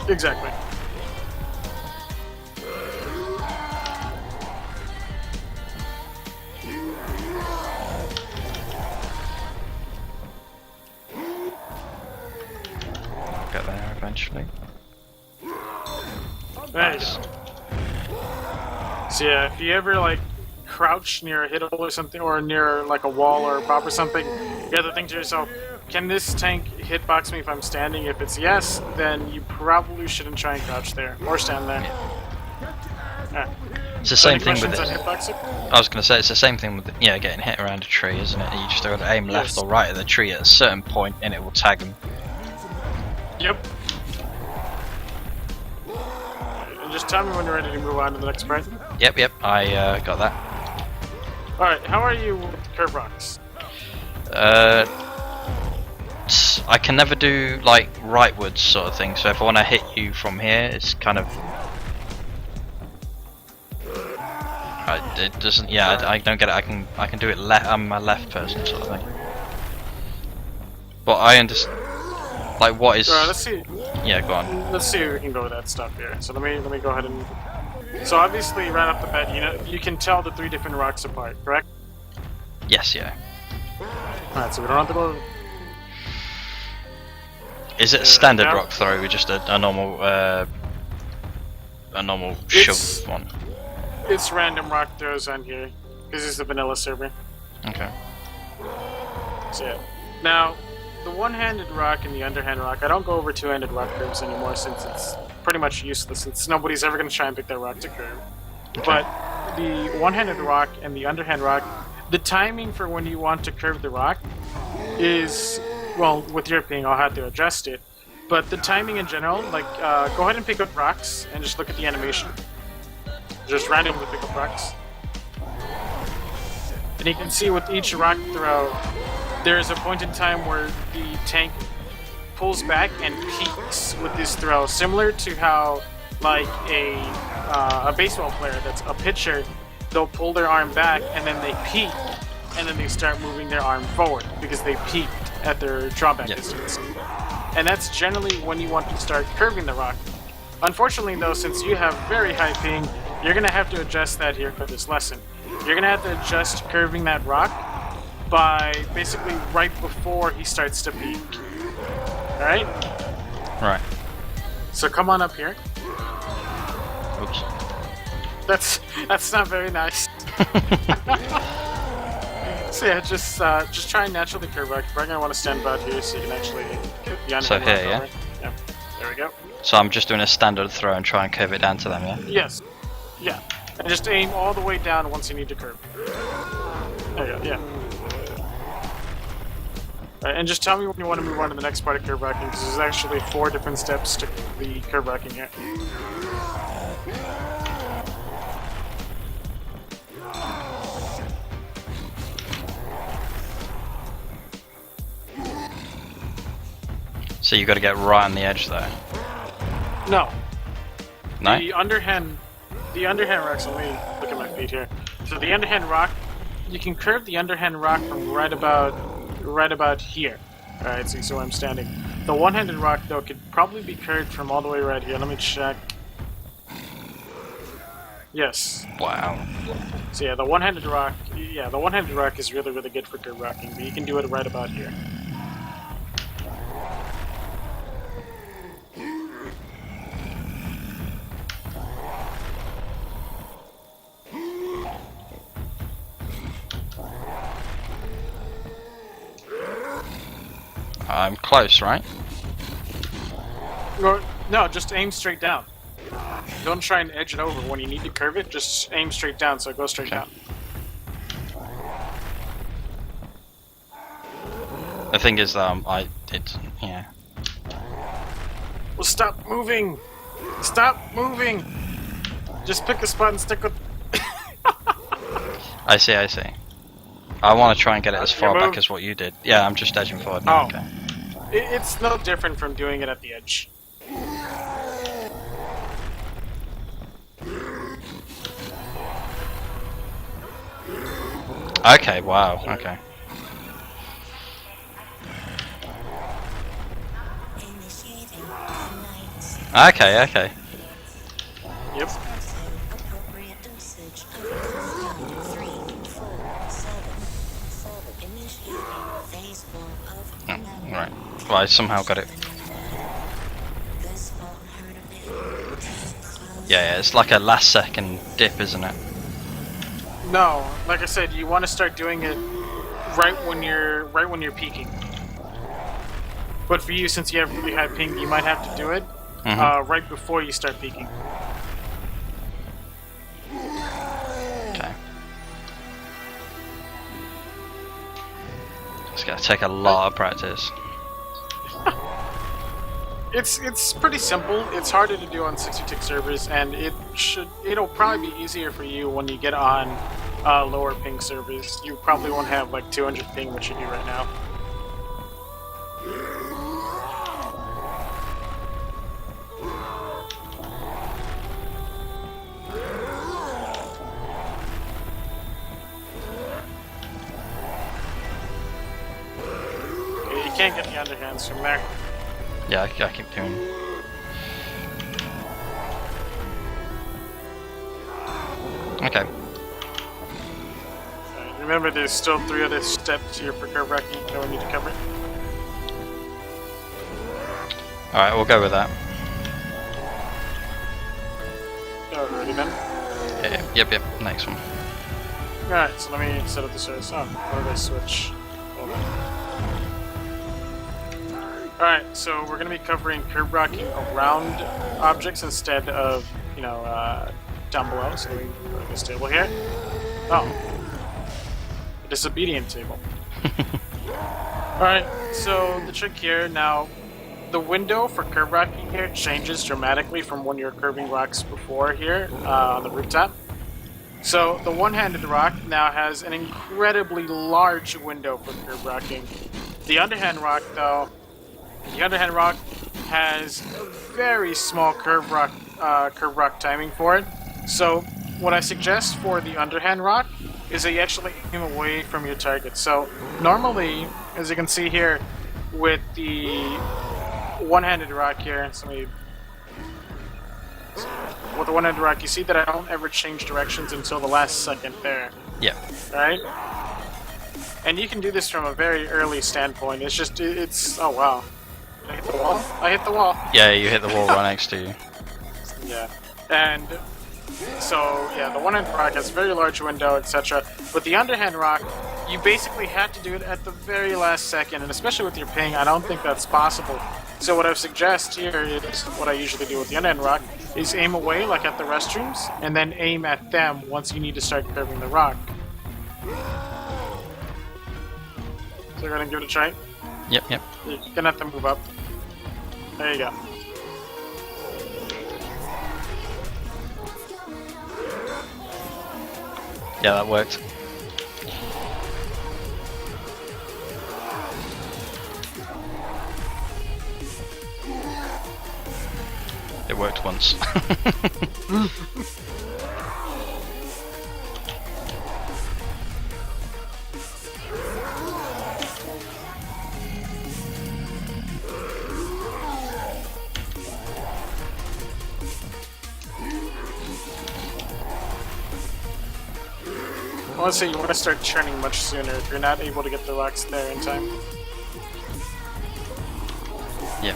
Exactly. Get there eventually. There you go. So yeah, if you ever like crouch near a hit hole or something, or near like a wall or a prop or something, you have to think to yourself, can this tank hitbox me if I'm standing? If it's yes, then you probably shouldn't try and crouch there, or stand there. Yeah. It's the same thing with it. Hitboxing? I was going to say, it's the same thing with, getting hit around a tree, isn't it? You just got to aim left or right of the tree at a certain point and it will tag them. Yep. And just tell me when you're ready to move on to the next part. Yep, I got that. Alright, how are you with curve rocks? I can never do like rightwards sort of thing, so if I want to hit you from here, it's kind of... it doesn't, I don't get it. I can do it I'm a left person sort of thing. But I understand, like, what is... Alright, let's see. Yeah, go on. Let's see if we can go with that stuff here. So let me go ahead and... So obviously, right off the bat, you can tell the three different rocks apart, correct? Yes, yeah. Alright, so we don't have to go... Is it a standard rock throw with just a normal shove one? It's random rock throws on here, because it's a vanilla server. Okay. So yeah. Now, the one-handed rock and the underhand rock, I don't go over two-handed rock curves anymore since it's pretty much useless. Since nobody's ever going to try and pick that rock to curve. Okay. But the one-handed rock and the underhand rock, the timing for when you want to curve the rock is, well, with your ping, I'll have to adjust it. But the timing in general, like, go ahead and pick up rocks and just look at the animation. Just randomly pick up rocks. And you can see with each rock throw, there is a point in time where the tank pulls back and peeks with his throw, similar to how like a baseball player that's a pitcher, they'll pull their arm back and then they peek and then they start moving their arm forward because they peeked at their drawback distance. And that's generally when you want to start curving the rock. Unfortunately though, since you have very high ping, you're going to have to adjust that here for this lesson. You're going to have to adjust curving that rock by basically right before he starts to peak. Alright? Right. So come on up here. Oops. That's not very nice. So yeah, just try and naturally curve back. You're going to want to stand about here so you can actually get the So here, yeah? Yeah. There we go. So I'm just doing a standard throw and try and curve it down to them, yeah? Yes. Yeah. And just aim all the way down once you need to curve. There you go, yeah. Alright, and just tell me when you want to move on to the next part of curve backing, because there's actually 4 different steps to the curve backing here. So you got to get right on the edge though. No. No? The underhand rocks, let me look at my feet here. So the underhand rock, you can curve the underhand rock from right about here. Alright, so you see where I'm standing. The one-handed rock though could probably be curved from all the way right here. Let me check. Yes. Wow. So yeah, the one-handed rock is really, really good for curve rocking, but you can do it right about here. I'm close, right? No, just aim straight down. Don't try and edge it over. When you need to curve it, just aim straight down, so it goes straight down. The thing is, yeah. Well, stop moving! Stop moving! Just pick a spot and stick with... I see. I want to try and get it as far back as what you did. Yeah, I'm just edging forward now, okay. It's no different from doing it at the edge. Okay, wow, okay. Okay. Yep. Right. Well, I somehow got it. Yeah, it's like a last second dip, isn't it? No, like I said, you want to start doing it right when you're peaking. But for you, since you have really high ping, you might have to do it right before you start peaking. Okay. It's gonna take a lot of practice. It's pretty simple. It's harder to do on 60-tick servers, and it'll probably be easier for you when you get on lower ping servers. You probably won't have like 200 ping, which you do right now. Okay, you can't get the underhands from there. Yeah, I keep doing. Okay. Remember, there's still 3 other steps here for curve racking that we need to cover. Alright, we'll go with that. Alrighty then. Yeah, yep, next one. Alright, so let me set up the service. Oh, why did I switch? Hold on. Alright, so we're going to be covering curve rocking around objects instead of, down below. So let me put this table here. Oh. A disobedient table. Alright, so the trick here, now, the window for curve rocking here changes dramatically from when you're curving rocks before here on the rooftop. So the one-handed rock now has an incredibly large window for curve rocking. The underhand rock, though, The underhand rock has a very small curve rock timing for it. So what I suggest for the underhand rock is that you actually aim away from your target. So normally, as you can see here, with the one-handed rock here, with the one-handed rock, you see that I don't ever change directions until the last second there. Yeah. Right? And you can do this from a very early standpoint. It's oh wow. Did I hit the wall? I hit the wall. Yeah, you hit the wall right next to you. Yeah. And so, yeah, the one-handed rock has a very large window, etc. With the underhand rock, you basically have to do it at the very last second, and especially with your ping, I don't think that's possible. So what I suggest here is, what I usually do with the underhand rock, is aim away, like at the restrooms, and then aim at them once you need to start curving the rock. So we're gonna give it a try. Yep. You're gonna have to move up. There you go. Yeah, that worked. It worked once. I want to say you want to start churning much sooner if you're not able to get the rocks there in time. Yeah.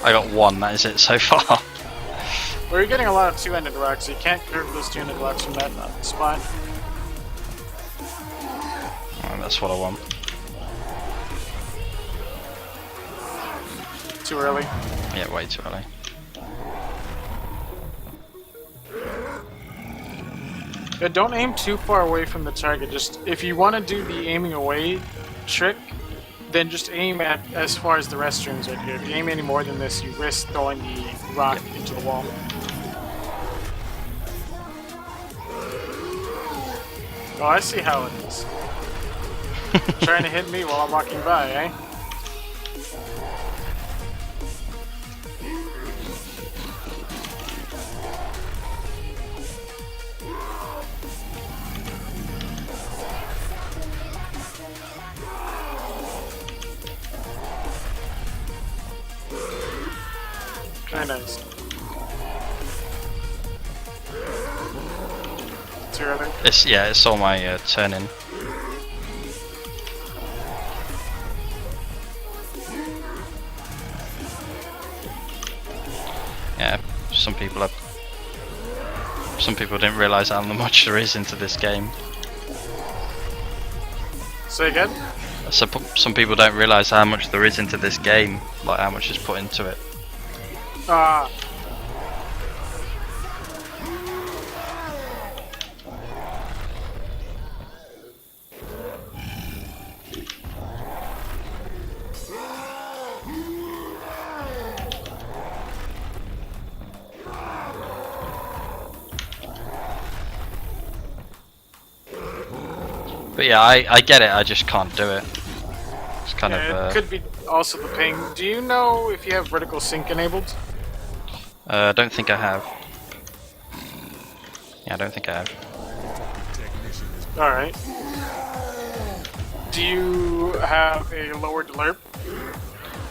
I got one, that is it so far. Well, you're getting a lot of two-handed rocks, so you can't curve those two-handed rocks from that spot. Oh, that's what I want. Too early. Yeah, way too early. Yeah, don't aim too far away from the target. Just if you want to do the aiming away trick, then just aim at as far as the restrooms right here. If you aim any more than this, you risk throwing the rock into the wall. Oh, I see how it is. Trying to hit me while I'm walking by, eh? Very nice. Too early. It's all my turning. Yeah, some people didn't realise how much there is into this game. Say again? So some people don't realise how much there is into this game, like how much is put into it. Ah. But yeah, I get it, I just can't do it. It's kind Yeah, it could be also the ping. Do you know if you have vertical sync enabled? I don't think I have. Yeah, I don't think I have. Alright. Do you have a lowered lerp?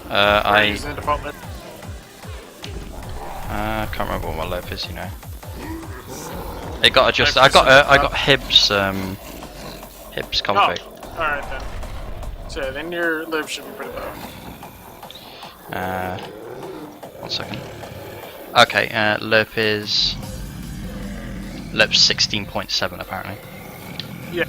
I Use the default lerp? can't remember what my lerp is, you know. It got adjusted. I got Hibs Hibs config. Oh, alright then. So then your lerp should be pretty low. 1 second. Okay, lerp's 16.7 apparently. Yeah.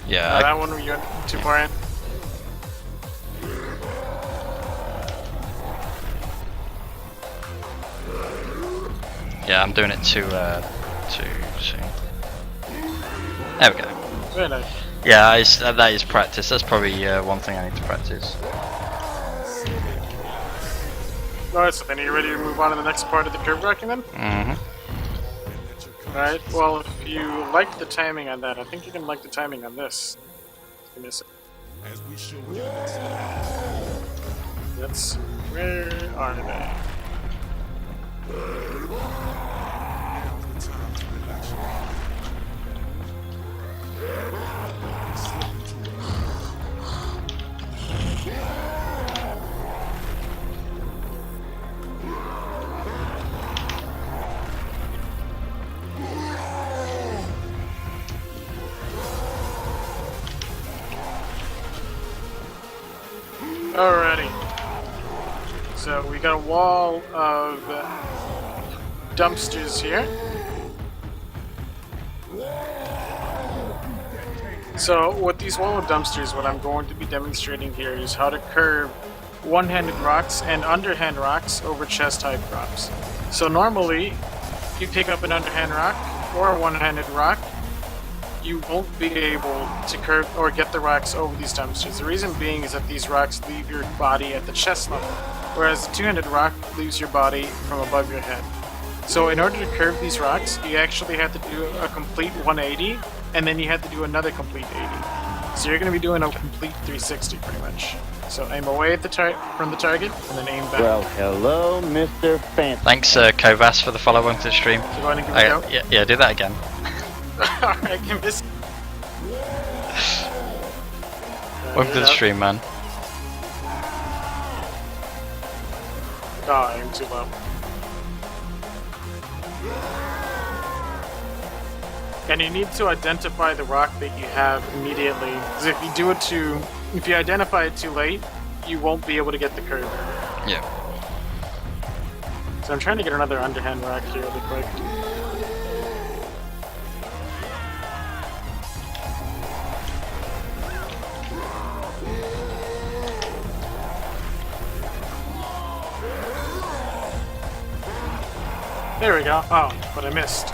Yeah. That one you went too far in. Yeah, I'm doing it too soon. There we go. Very nice. Yeah, that is practice. That's probably one thing I need to practice. Alright, so then are you ready to move on to the next part of the curve racking then? Mm-hmm. Alright, well if you like the timing on that, I think you can like the timing on this. Give me a second. Let's see, where are they? Alrighty. So we got a wall of dumpsters here. So with these wall of dumpsters, what I'm going to be demonstrating here is how to curve one-handed rocks and underhand rocks over chest-high props. So normally, you pick up an underhand rock or a one-handed rock, you won't be able to curve or get the rocks over these dumpsters. The reason being is that these rocks leave your body at the chest level, whereas the two-handed rock leaves your body from above your head. So in order to curve these rocks, you actually have to do a complete 180, and then you have to do another complete 80. So you're going to be doing a complete 360 pretty much. So aim away at the from the target, and then aim back. Well, hello, Mr. Fancy. Thanks, Kovas, for the follow on to the stream. So go ahead and give it a go. Yeah, do that again. Alright, give this. Welcome to the stream, man. Oh, aim too low. And you need to identify the rock that you have immediately. Because if you identify it too late, you won't be able to get the curve. Yeah. So I'm trying to get another underhand rock here really quick. There we go. Oh, but I missed.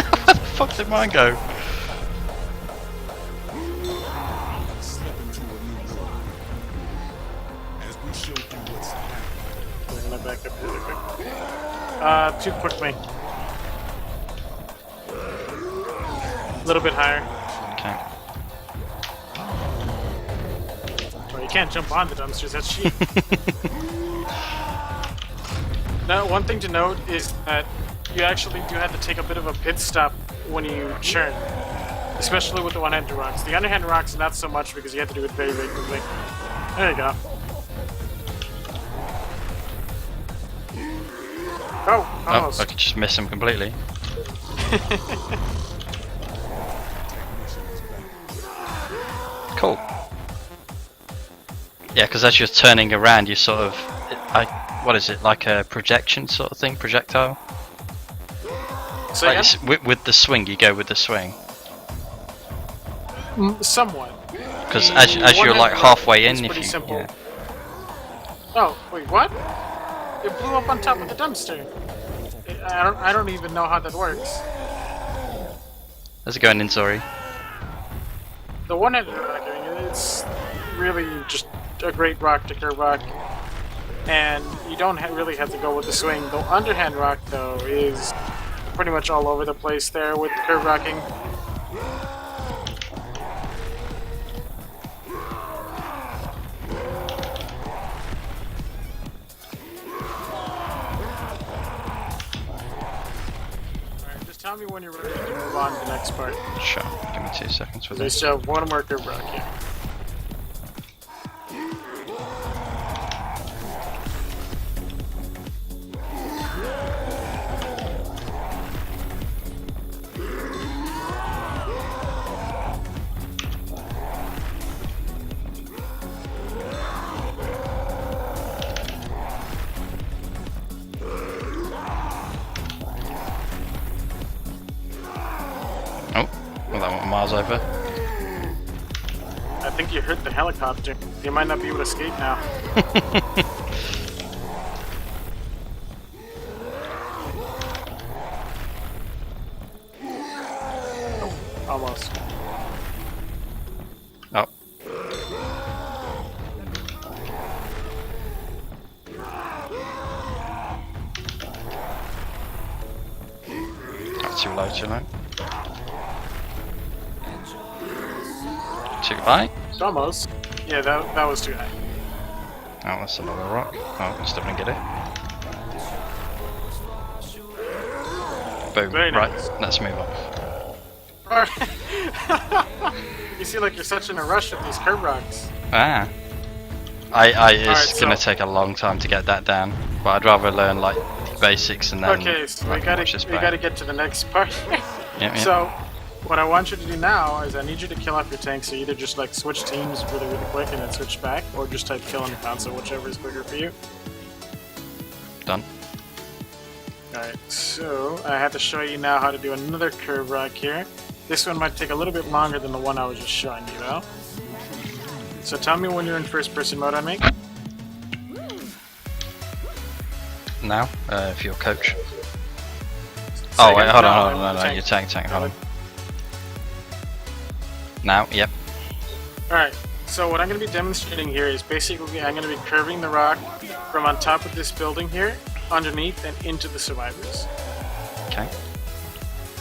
Where the fuck did mine go? I'm gonna back up really quick. Too quick me. A little bit higher. Okay. Well, you can't jump on the dumpsters, that's cheap. Now, one thing to note is that you actually do have to take a bit of a pit stop when you churn, especially with the one-handed rocks. The underhand rocks, not so much because you have to do it very, very quickly. There you go. Oh, almost. Oh, I could just miss him completely. Cool. Yeah, because as you're turning around, you sort of, what is it, like a projection sort of thing, projectile? So Like with the swing, you go with the swing. Somewhat. Because as you're like halfway in, if pretty you, simple. yeah. Oh, wait, what? It blew up on top of the dumpster. I don't even know how that works. How's it going, Inzori? The one-handed rock, it's really just a great rock to curve rock, and you don't really have to go with the swing. The underhand rock, though, is pretty much all over the place there with the curve rocking. Alright, just tell me when you're ready to move on to the next part. Sure. Give me 2 seconds for We this. still have one more curve rock here. Oh, well that went miles over. I think you hurt the helicopter. You might not be able to escape now. too low, too low. Too high? Almost. Yeah, that was too high. Oh, that's another rock. Oh, still didn't get it. Boom. Very Right, nice. let's move on. Alright. You seem like you're such in a rush with these curb rocks. Ah. It's Alright, gonna so- take a long time to get that down, but I'd rather learn like the basics and then Okay, so I we can gotta watch this we back. gotta get to the next part. Yeah. So, what I want you to do now is I need you to kill off your tanks. So either just like switch teams really quick and then switch back, or just type kill on the console, whichever is quicker for you. Done. Alright, so I have to show you now how to do another curve rock here. This one might take a little bit longer than the one I was just showing you though. So tell me when you're in first person mode on me. Now, if you're coach. Say Oh wait, again? hold No, on, I'm no, tank. you tank, hold on. Now, yep. Alright, so what I'm going to be demonstrating here is basically I'm going to be curving the rock from on top of this building here, underneath, and into the survivors. Okay.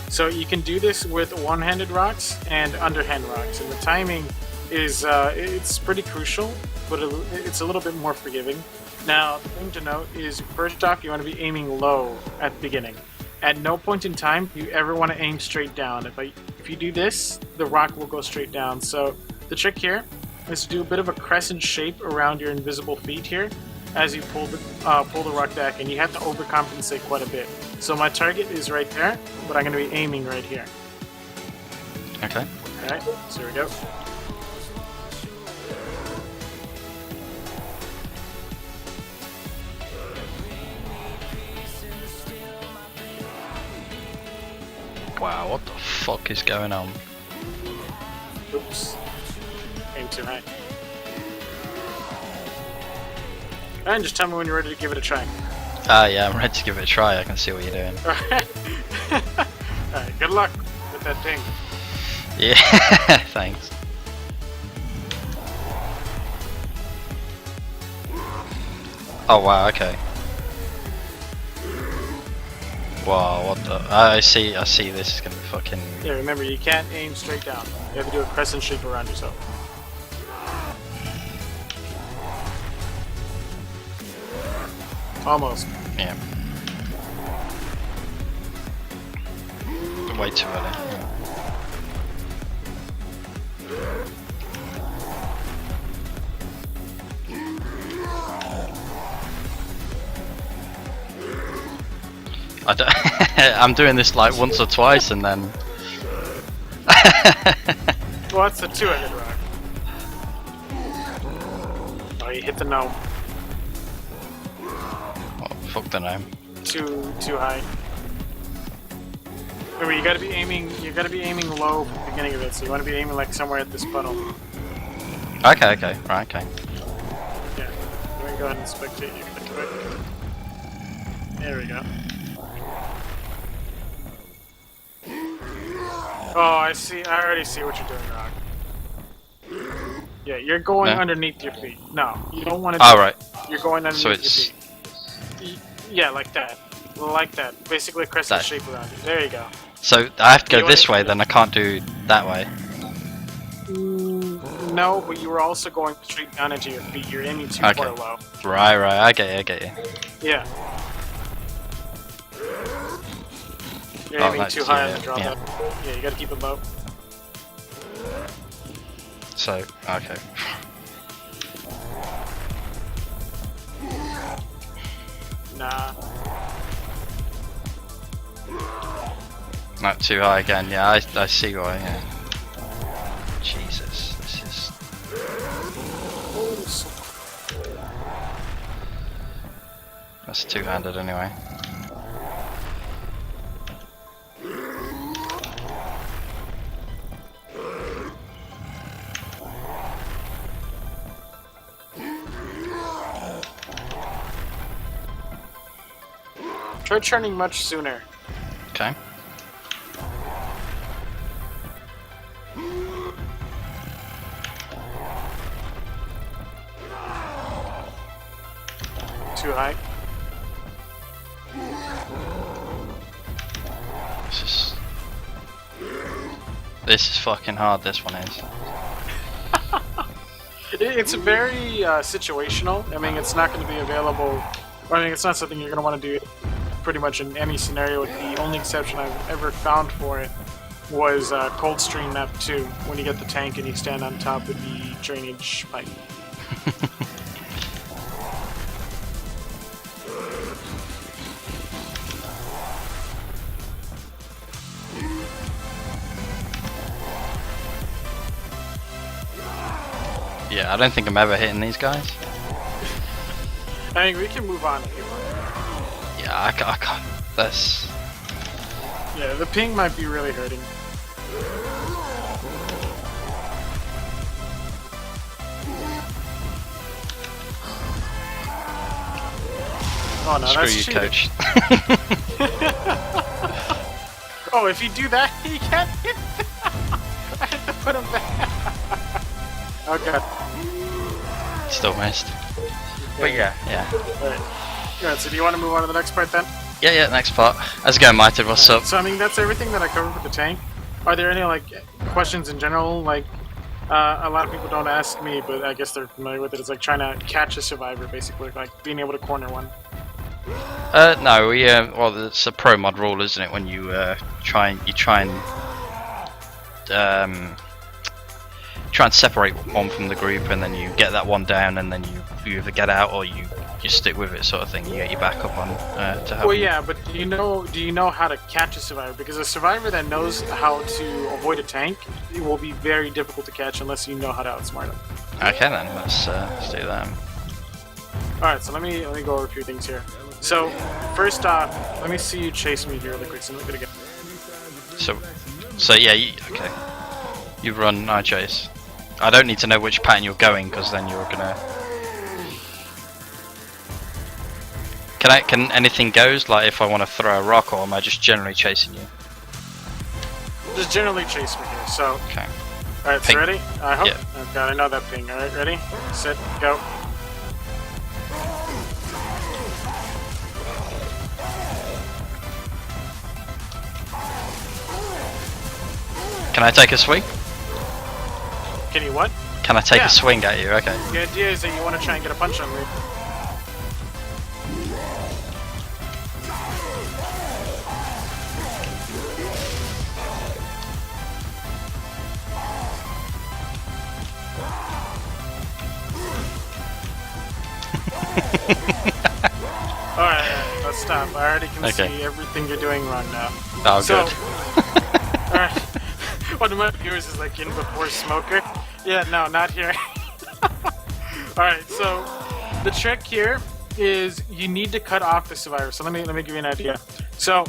So you can do this with one-handed rocks and underhand rocks, and the timing is it's pretty crucial, but it's a little bit more forgiving. Now, the thing to note is, first off, you want to be aiming low at the beginning. At no point in time do you ever want to aim straight down. If you do this, the rock will go straight down. So the trick here is to do a bit of a crescent shape around your invisible feet here as you pull the rock back, and you have to overcompensate quite a bit. So my target is right there, but I'm going to be aiming right here. Okay. Alright, so here we go. Wow, what the fuck is going on? Oops. Aim too high. And just tell me when you're ready to give it a try. Ah, yeah, I'm ready to give it a try. I can see what you're doing. Alright, good luck with that thing. Yeah, thanks. Oh wow, okay. Wow, what the? I see this is gonna be fucking. Yeah, remember, you can't aim straight down. You have to do a crescent shape around yourself. Almost. Yeah. Way too early. I don't I'm doing this like once or twice and then. Well, that's the two-handed rock. Oh, you hit the gnome. Oh, fuck the name. Too high. Remember, you gotta be aiming low from the beginning of it, so you wanna be aiming like somewhere at this puddle. Okay, okay, right, okay. Yeah. Let me go ahead and spectate you quick. There we go. Oh, I see. I already see what you're doing, Rock. Yeah, you're going No? underneath your feet. No, you don't want to. Oh, right. You're going underneath So your it's- feet. Yeah, like that. Like that. Basically, a crescent That. shape around you. There you go. So I have to You go wanna- this way, then I can't do that way. No, but you were also going straight down into your feet. You're aiming too Okay. far low. Right, I get you. Yeah. You're Oh, aiming that's- too high on yeah, the drop. yeah. Yeah, you gotta keep it low. So, okay. Nah. Not too high again, yeah, I see why, yeah. Jesus, this is... That's two-handed anyway. Try turning much sooner. Okay. Too high. This is... This is fucking hard, this one is. It's very situational. I mean, it's not going to be available. I mean, it's not something you're going to want to do pretty much in any scenario. The only exception I've ever found for it was Coldstream Map 2, when you get the tank and you stand on top of the drainage pipe. Yeah, I don't think I'm ever hitting these guys. I mean, we can move on if you want. Yeah, I can't. That's... Yeah, the ping might be really hurting. Oh no, Screw that's you, cheating. coach. Oh, if you do that, he can't hit. I had to put him back. Okay. Still missed. But yeah. Alright. Alright, so do you want to move on to the next part then? Yeah, next part. How's it going, Mighted? What's up? So I mean, that's everything that I covered with the tank. Are there any like questions in general? Like, a lot of people don't ask me, but I guess they're familiar with it. It's like trying to catch a survivor, basically, like being able to corner one. No, we well, it's a pro mod rule, isn't it? When you try and separate one from the group, and then you get that one down, and then you either get out or you stick with it, sort of thing. You get your backup on to help. Well, yeah, but do you know how to catch a survivor? Because a survivor that knows how to avoid a tank, it will be very difficult to catch unless you know how to outsmart them. Okay then, let's do that. All right, so let me go over a few things here. So first off, let me see you chase me here really quick. So I'm gonna get. So yeah, okay. You run, I chase. I don't need to know which pattern you're going, because then you're gonna. Can anything goes? Like if I want to throw a rock, or am I just generally chasing you? Just generally chase me here. So. Okay. All right, Ping. so ready? I hope. Yeah. Oh god, I know that ping. All right, ready? Set, go. Can I take a swing? Can you what? Can I take Yeah. a swing at you? Okay. The idea is that you want to try and get a punch on me. Alright, let's stop. I already can Okay. see everything you're doing wrong now. Oh, So- good. Alright. One of my viewers is like in before smoker. Yeah, no, not here. Alright, so the trick here is you need to cut off the survivor. So let me give you an idea. So,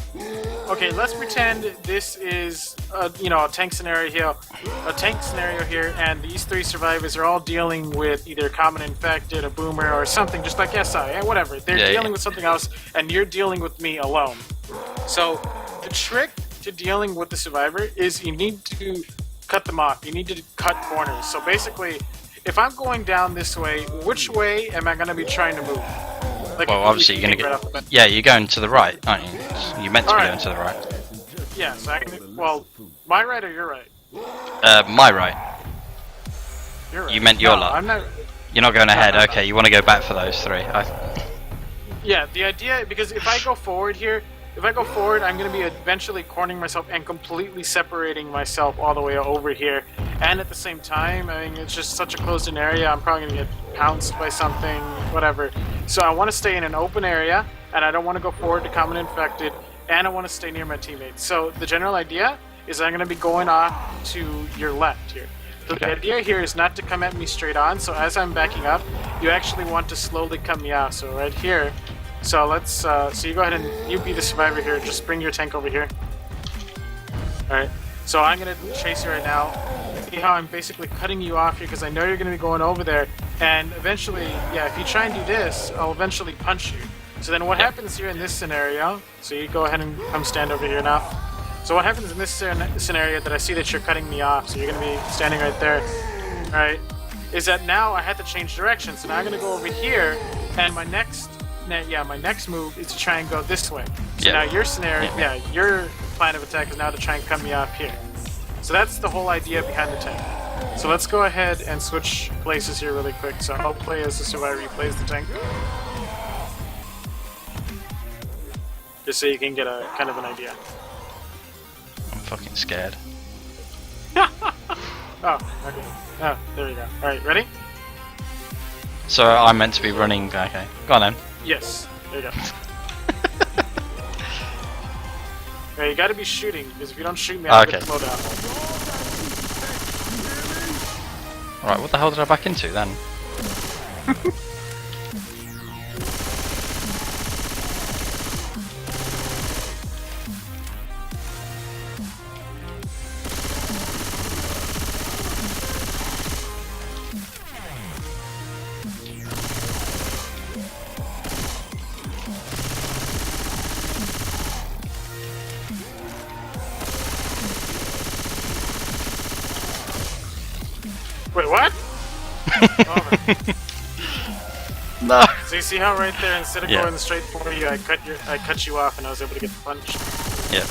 okay, let's pretend this is a tank scenario here, and these three survivors are all dealing with either a common infected, a boomer, or something just like SI, whatever. They're dealing with something else, and you're dealing with me alone. So the trick to dealing with the survivor is you need to cut them off. You need to cut corners. So basically, if I'm going down this way, which way am I going to be trying to move? Like, Well, obviously you're gonna get. Yeah, you're going to the right, aren't you? You're meant to be going to the right. Yeah, so I can. Well, my right or your right? My right. Your right. You meant your No, left. I'm not. You're not going ahead. no, no. Okay, you want to go back for those three. Yeah, the idea, because if I go forward here, I'm going to be eventually cornering myself and completely separating myself all the way over here. And at the same time, I mean, it's just such a closed-in area, I'm probably going to get pounced by something, whatever. So I want to stay in an open area, and I don't want to go forward to common infected, and I want to stay near my teammates. So the general idea is I'm going to be going off to your left here. So the idea here is not to come at me straight on, so as I'm backing up, you actually want to slowly cut me off. So right here, so let's, so you go ahead and you be the survivor here, just bring your tank over here. Alright, so I'm going to chase you right now. See how I'm basically cutting you off here, because I know you're going to be going over there, and eventually, yeah, if you try and do this, I'll eventually punch you. So then what happens here in this scenario, so you go ahead and come stand over here now. So what happens in this scenario that I see that you're cutting me off, so you're going to be standing right there, alright, is that now I have to change direction. So now I'm going to go over here, and my next move is to try and go this way. So now your scenario, your plan of attack is now to try and cut me off here. So that's the whole idea behind the tank. So let's go ahead and switch places here really quick. So I'll play as the survivor, you play as the tank. Just so you can get a kind of an idea. I'm fucking scared. Oh, okay. Oh, there you go. Alright, ready? So I'm meant to be running. Okay, go on then. Yes. There you go. Okay, you gotta be shooting, because if you don't shoot me, I'll get slowed down. Alright, what the hell did I back into then? Wait, what? Over. No! So you see how right there, instead of Yeah. going straight for you, I cut you off and I was able to get the punch? Yeah.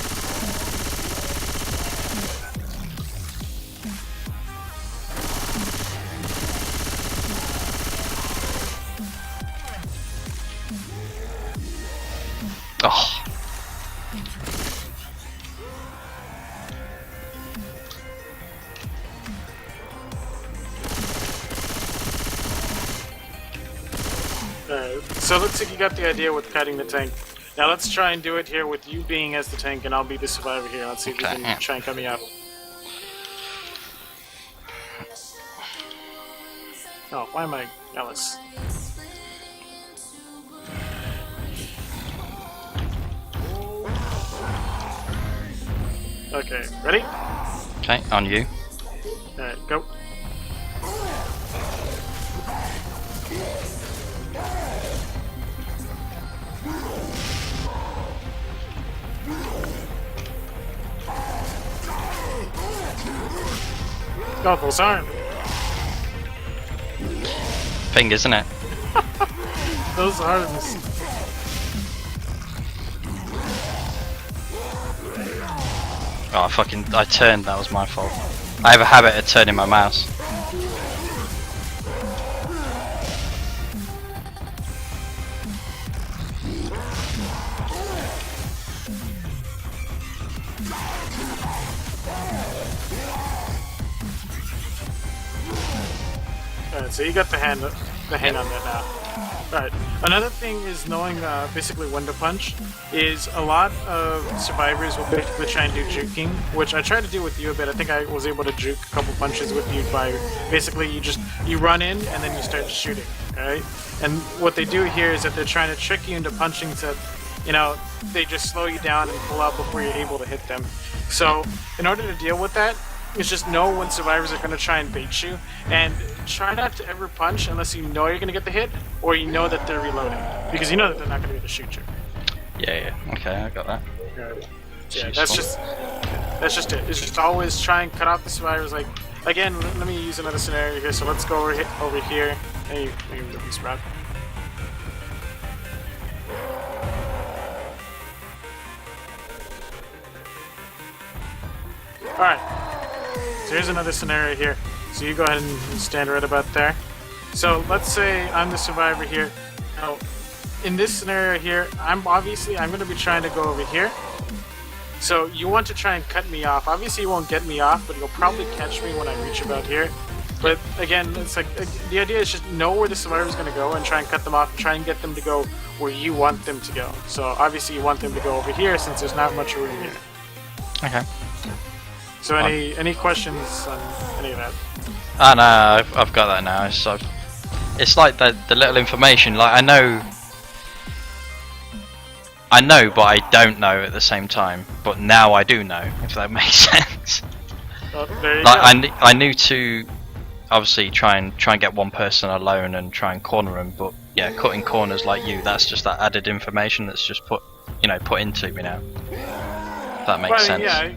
Oh. So it looks like you got the idea with cutting the tank. Now let's try and do it here with you being as the tank and I'll be the survivor here. Let's see if you Okay. can try and cut me up. Oh, why am I jealous? Okay, ready? Okay, on you. Alright, go. Go, full arm. Thing, isn't it? Those arms. Oh, I turned, that was my fault. I have a habit of turning my mouse. Alright, so you got the hang on that now. Alright, another thing is knowing basically when to punch. Is a lot of survivors will basically try and do juking, which I tried to do with you a bit. I think I was able to juke a couple punches with you by basically you run in and then you start shooting, alright? And what they do here is that they're trying to trick you into punching so, you know, they just slow you down and pull out before you're able to hit them. So, in order to deal with that, is just know when survivors are going to try and bait you, and try not to ever punch unless you know you're going to get the hit, or you know that they're reloading, because you know that they're not going to be able to shoot you. Yeah, okay, I got that. Yeah, that's just it. It's just always try and cut off the survivors. Like, again, let me use another scenario here. So let's go over here. Hey, move this route. All right. So here's another scenario here. So you go ahead and stand right about there. So let's say I'm the survivor here. Now, in this scenario here, I'm going to be trying to go over here. So you want to try and cut me off. Obviously you won't get me off, but you'll probably catch me when I reach about here. But again, it's like the idea is just know where the survivor is going to go and try and cut them off and try and get them to go where you want them to go. So obviously you want them to go over here since there's not much room here. Okay. So any questions on any of that? Oh no, I've got that now. It's like the little information. Like I know, but I don't know at the same time. But now I do know, if that makes sense. Oh, there you Like go. I knew to obviously try and get one person alone and try and corner them. But yeah, cutting corners like you, that's just that added information that's just put into me now. If that makes sense. Yeah.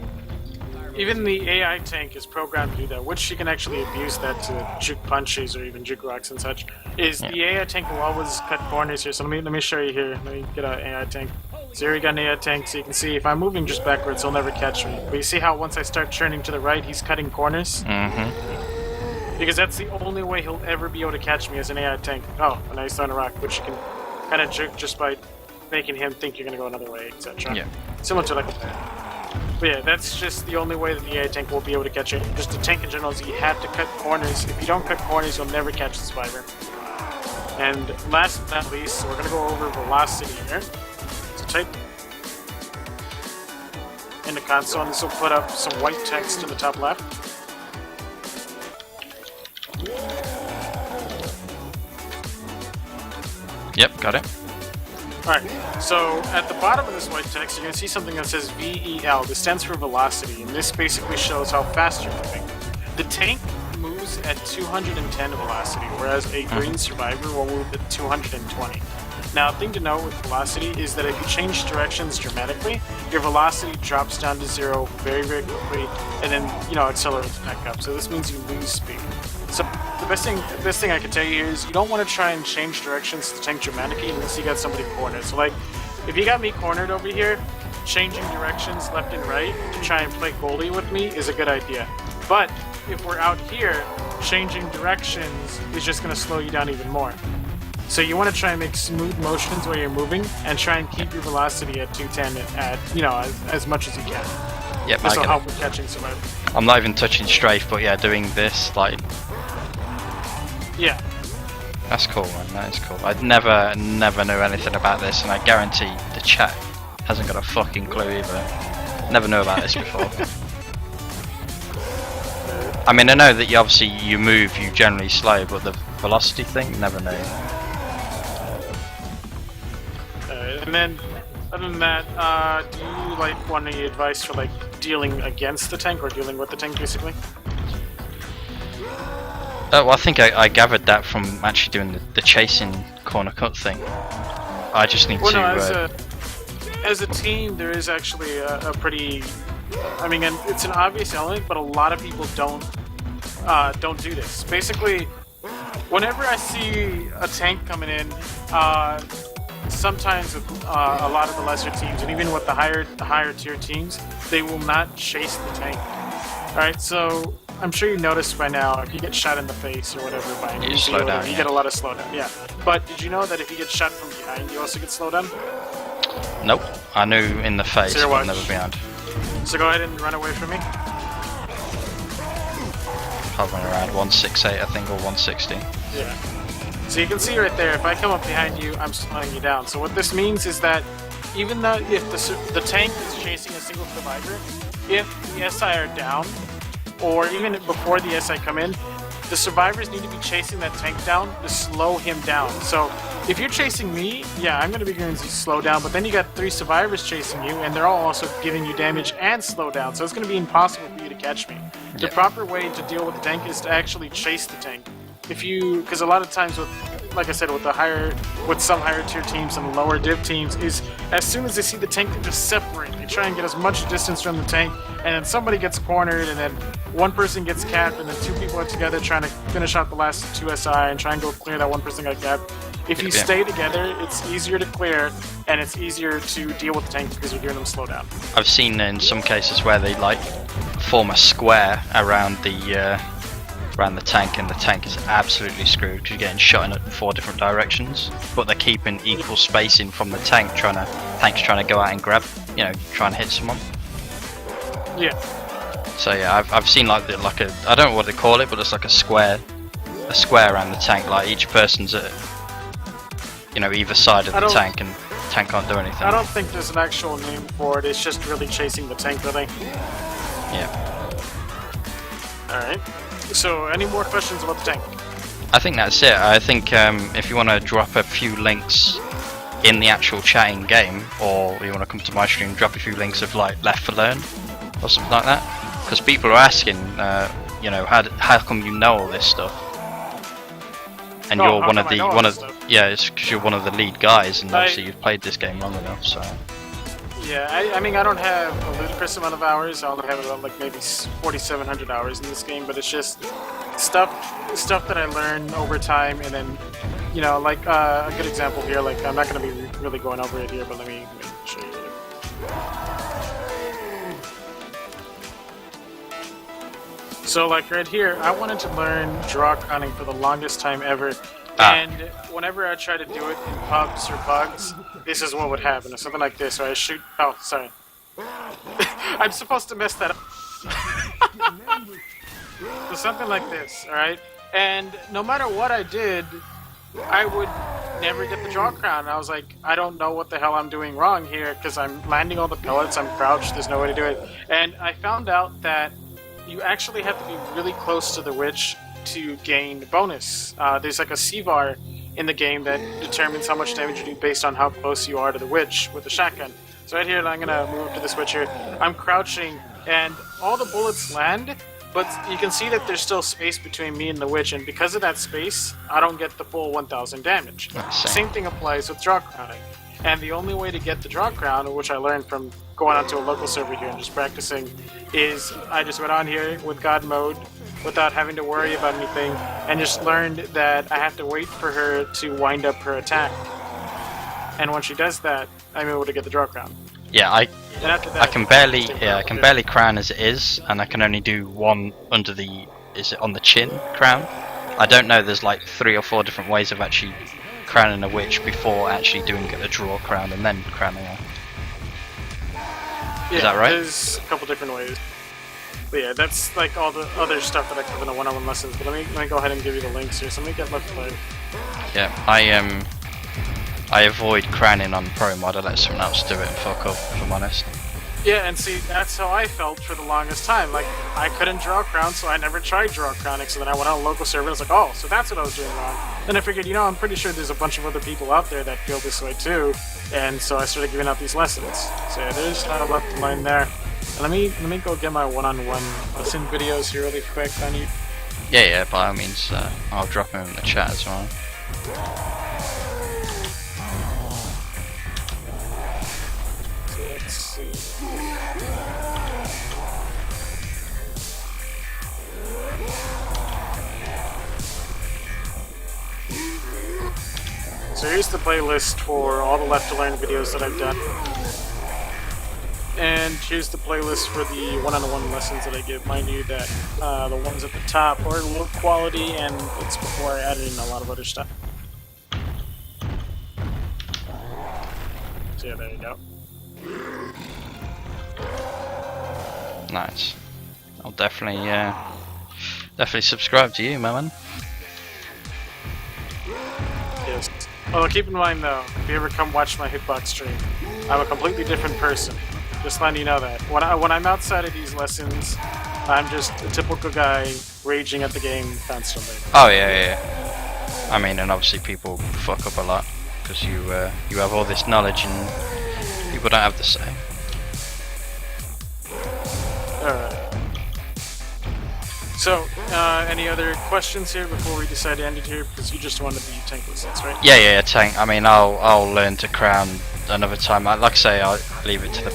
Even the AI tank is programmed to do that, which you can actually abuse that to juke punches or even juke rocks and such. The AI tank will always cut corners here. So let me show you here. Let me get an AI tank. So here we got an AI tank, so you can see if I'm moving just backwards, he'll never catch me. But you see how once I start turning to the right, he's cutting corners? Mm-hmm. Because that's the only way he'll ever be able to catch me as an AI tank. Oh, and now he's throwing a rock, which you can kind of jerk just by making him think you're going to go another way, etc. Yeah. Similar to like But yeah, that's just the only way that the AI tank will be able to catch you. Just the tank in general is you have to cut corners. If you don't cut corners, you'll never catch the survivor. And last but not least, we're going to go over velocity here. So type in the console, and this will put up some white text in the top left. Yep, got it. Alright, so at the bottom of this white text, you're going to see something that says VEL. This stands for velocity, and this basically shows how fast you're moving. The tank moves at 210 velocity, whereas a green survivor will move at 220. Now, a thing to note with velocity is that if you change directions dramatically, your velocity drops down to 0 very, very quickly, and then, accelerates back up. So this means you lose speed. So the best thing I can tell you here is you don't want to try and change directions to the tank dramatically unless you got somebody cornered. So like, if you got me cornered over here, changing directions left and right to try and play goalie with me is a good idea. But if we're out here, changing directions is just going to slow you down even more. So you want to try and make smooth motions while you're moving and try and keep your velocity at 210 at, as much as you can. Yep, This will help with catching survivors. I'm not even touching strafe, but yeah, doing this, like... Yeah. That's cool, man. That is cool. I'd never knew anything about this, and I guarantee the chat hasn't got a fucking clue either. Never knew about this before. I mean, I know that you move, you generally slow, but the velocity thing, never knew. And then, other than that, do you want any advice for dealing against the tank or dealing with the tank, basically? Well, I think I gathered that from actually doing the chasing corner cut thing. I just need to. No, as a team, there is actually a pretty. I mean, and it's an obvious element, but a lot of people don't do this. Basically, whenever I see a tank coming in, sometimes with a lot of the lesser teams, and even with the higher tier teams, they will not chase the tank. All right, so I'm sure you noticed by now, if you get shot in the face or whatever by an easy order, you get a lot of slowdown. Yeah, but did you know that if you get shot from behind, you also get slowdown? Nope, I knew in the face, but never behind. So go ahead and run away from me. Hovering around 168, I think, or 160. Yeah. So you can see right there, if I come up behind you, I'm slowing you down. So what this means is that even though if the tank is chasing a single survivor, if the SI are down, or even before the SI come in, the survivors need to be chasing that tank down to slow him down. So if you're chasing me, yeah, I'm going to be going to slow down, but then you got 3 survivors chasing you, and they're all also giving you damage and slow down, so it's going to be impossible for you to catch me. The proper way to deal with the tank is to actually chase the tank. Because a lot of times with, like I said, with some higher tier teams and lower div teams, is as soon as they see the tank, they just separate. They try and get as much distance from the tank, and then somebody gets cornered, and then one person gets capped, and then 2 people are together trying to finish out the last 2 SI and try and go clear that one person got capped. If you stay together, it's easier to clear, and it's easier to deal with the tank because you're doing them slow down. I've seen in some cases where they form a square around the tank, and the tank is absolutely screwed because you're getting shot in 4 different directions, but they're keeping equal spacing from the tank, tank's trying to go out and grab, try and hit someone. Yeah. So yeah, I've seen I don't know what they call it, but it's like a square around the tank, like each person's at either side of the tank, and the tank can't do anything. I don't think there's an actual name for it, it's just really chasing the tank, really. Yeah. Alright. So, any more questions about the tank? I think that's it. I think if you want to drop a few links in the actual chatting game, or you want to come to my stream, drop a few links of Left for Learn or something like that, because people are asking, how come you know all this stuff? And you're one of the it's because you're one of the lead guys, and obviously you've played this game long enough, so. Yeah, I mean, I don't have a ludicrous amount of hours. I only have about maybe 4,700 hours in this game, but it's just stuff that I learn over time, and then, a good example here. I'm not going to be really going over it here, but let me show you. So, like right here, I wanted to learn draw crowning for the longest time ever, Ah. and whenever I try to do it in pubs or bugs, this is what would happen. It's something like this, where I shoot. Oh, sorry. I'm supposed to mess that up. So something like this, alright? And no matter what I did, I would never get the draw crown. And I was like, I don't know what the hell I'm doing wrong here, because I'm landing all the pellets, I'm crouched, there's no way to do it. And I found out that you actually have to be really close to the witch to gain bonus. There's like a C-var in the game that determines how much damage you do based on how close you are to the witch with the shotgun. So right here, I'm gonna move up to this witch here. I'm crouching, and all the bullets land, but you can see that there's still space between me and the witch, and because of that space, I don't get the full 1,000 damage. Same thing applies with draw crowning. And the only way to get the draw crown, which I learned from going onto a local server here and just practicing, is I just went on here with God mode without having to worry about anything, and just learned that I have to wait for her to wind up her attack. And when she does that, I'm able to get the draw crown. Yeah, I That, can barely crown as it is, and I can only do one under the, is it on the chin crown? I don't know, there's like 3 or 4 different ways of actually crowning a witch before actually doing a draw crown and then crowning her. Is that right? There's a couple different ways. But yeah, that's like all the other stuff that I cover in the one-on-one lessons. But let me go ahead and give you the links here. So let me get left play. Yeah, I avoid crowning on pro mod. I let someone else do it and fuck up, if I'm honest. Yeah, and see, that's how I felt for the longest time. Like, I couldn't draw crown, so I never tried draw crowning. So then I went on a local server and I was like, oh, so that's what I was doing wrong. Then I figured, I'm pretty sure there's a bunch of other people out there that feel this way too. And so I started giving out these lessons. So yeah, there's not a left line there. And let me go get my one-on-one lesson videos here really quick on you. Yeah, by all means, I'll drop them in the chat as well. So let's see. So here's the playlist for all the Left to Learn videos that I've done. And here's the playlist for the one-on-one lessons that I give. Mind you that the ones at the top are low quality, and it's before I added in a lot of other stuff. So yeah, there you go. Nice. I'll definitely subscribe to you, my man. Yes. Although keep in mind though, if you ever come watch my hitbox stream, I'm a completely different person. Just letting you know that. When I'm outside of these lessons, I'm just a typical guy raging at the game constantly. Oh yeah. I mean, and obviously people fuck up a lot because you have all this knowledge and people don't have the same. Alright. So, any other questions here before we decide to end it here? Because you just wanted the tank lessons, right? Yeah, tank. I mean, I'll learn to crown another time. Like I say, I'll leave it to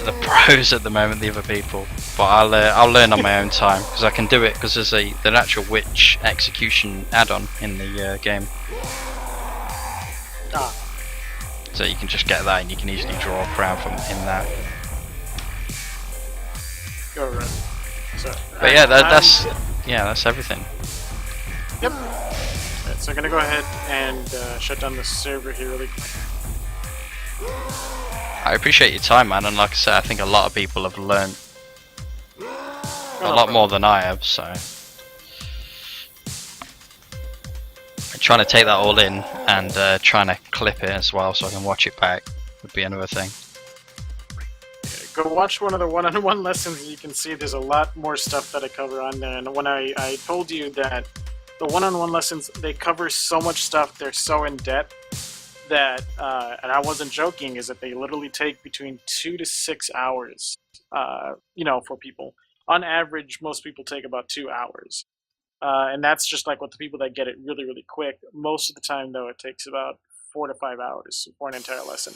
the pros at the moment, the other people. But I'll learn on my own time because I can do it because there's the actual witch execution add-on in the game. Ah. So you can just get that and you can easily draw a crown from in that. Go right. So, But yeah, that's everything. Yep. Right, so I'm gonna go ahead and shut down the server here really quick. I appreciate your time, man, and like I said, I think a lot of people have learned a lot more than I have, so trying to take that all in and trying to clip it as well so I can watch it back would be another thing. Go watch one of the one-on-one lessons and you can see there's a lot more stuff that I cover on there. And when I told you that the one-on-one lessons, they cover so much stuff, they're so in-depth that, and I wasn't joking, is that they literally take between 2 to 6 hours, for people. On average, most people take about 2 hours. And that's just like with the people that get it really, really quick. Most of the time, though, it takes about 4 to 5 hours for an entire lesson.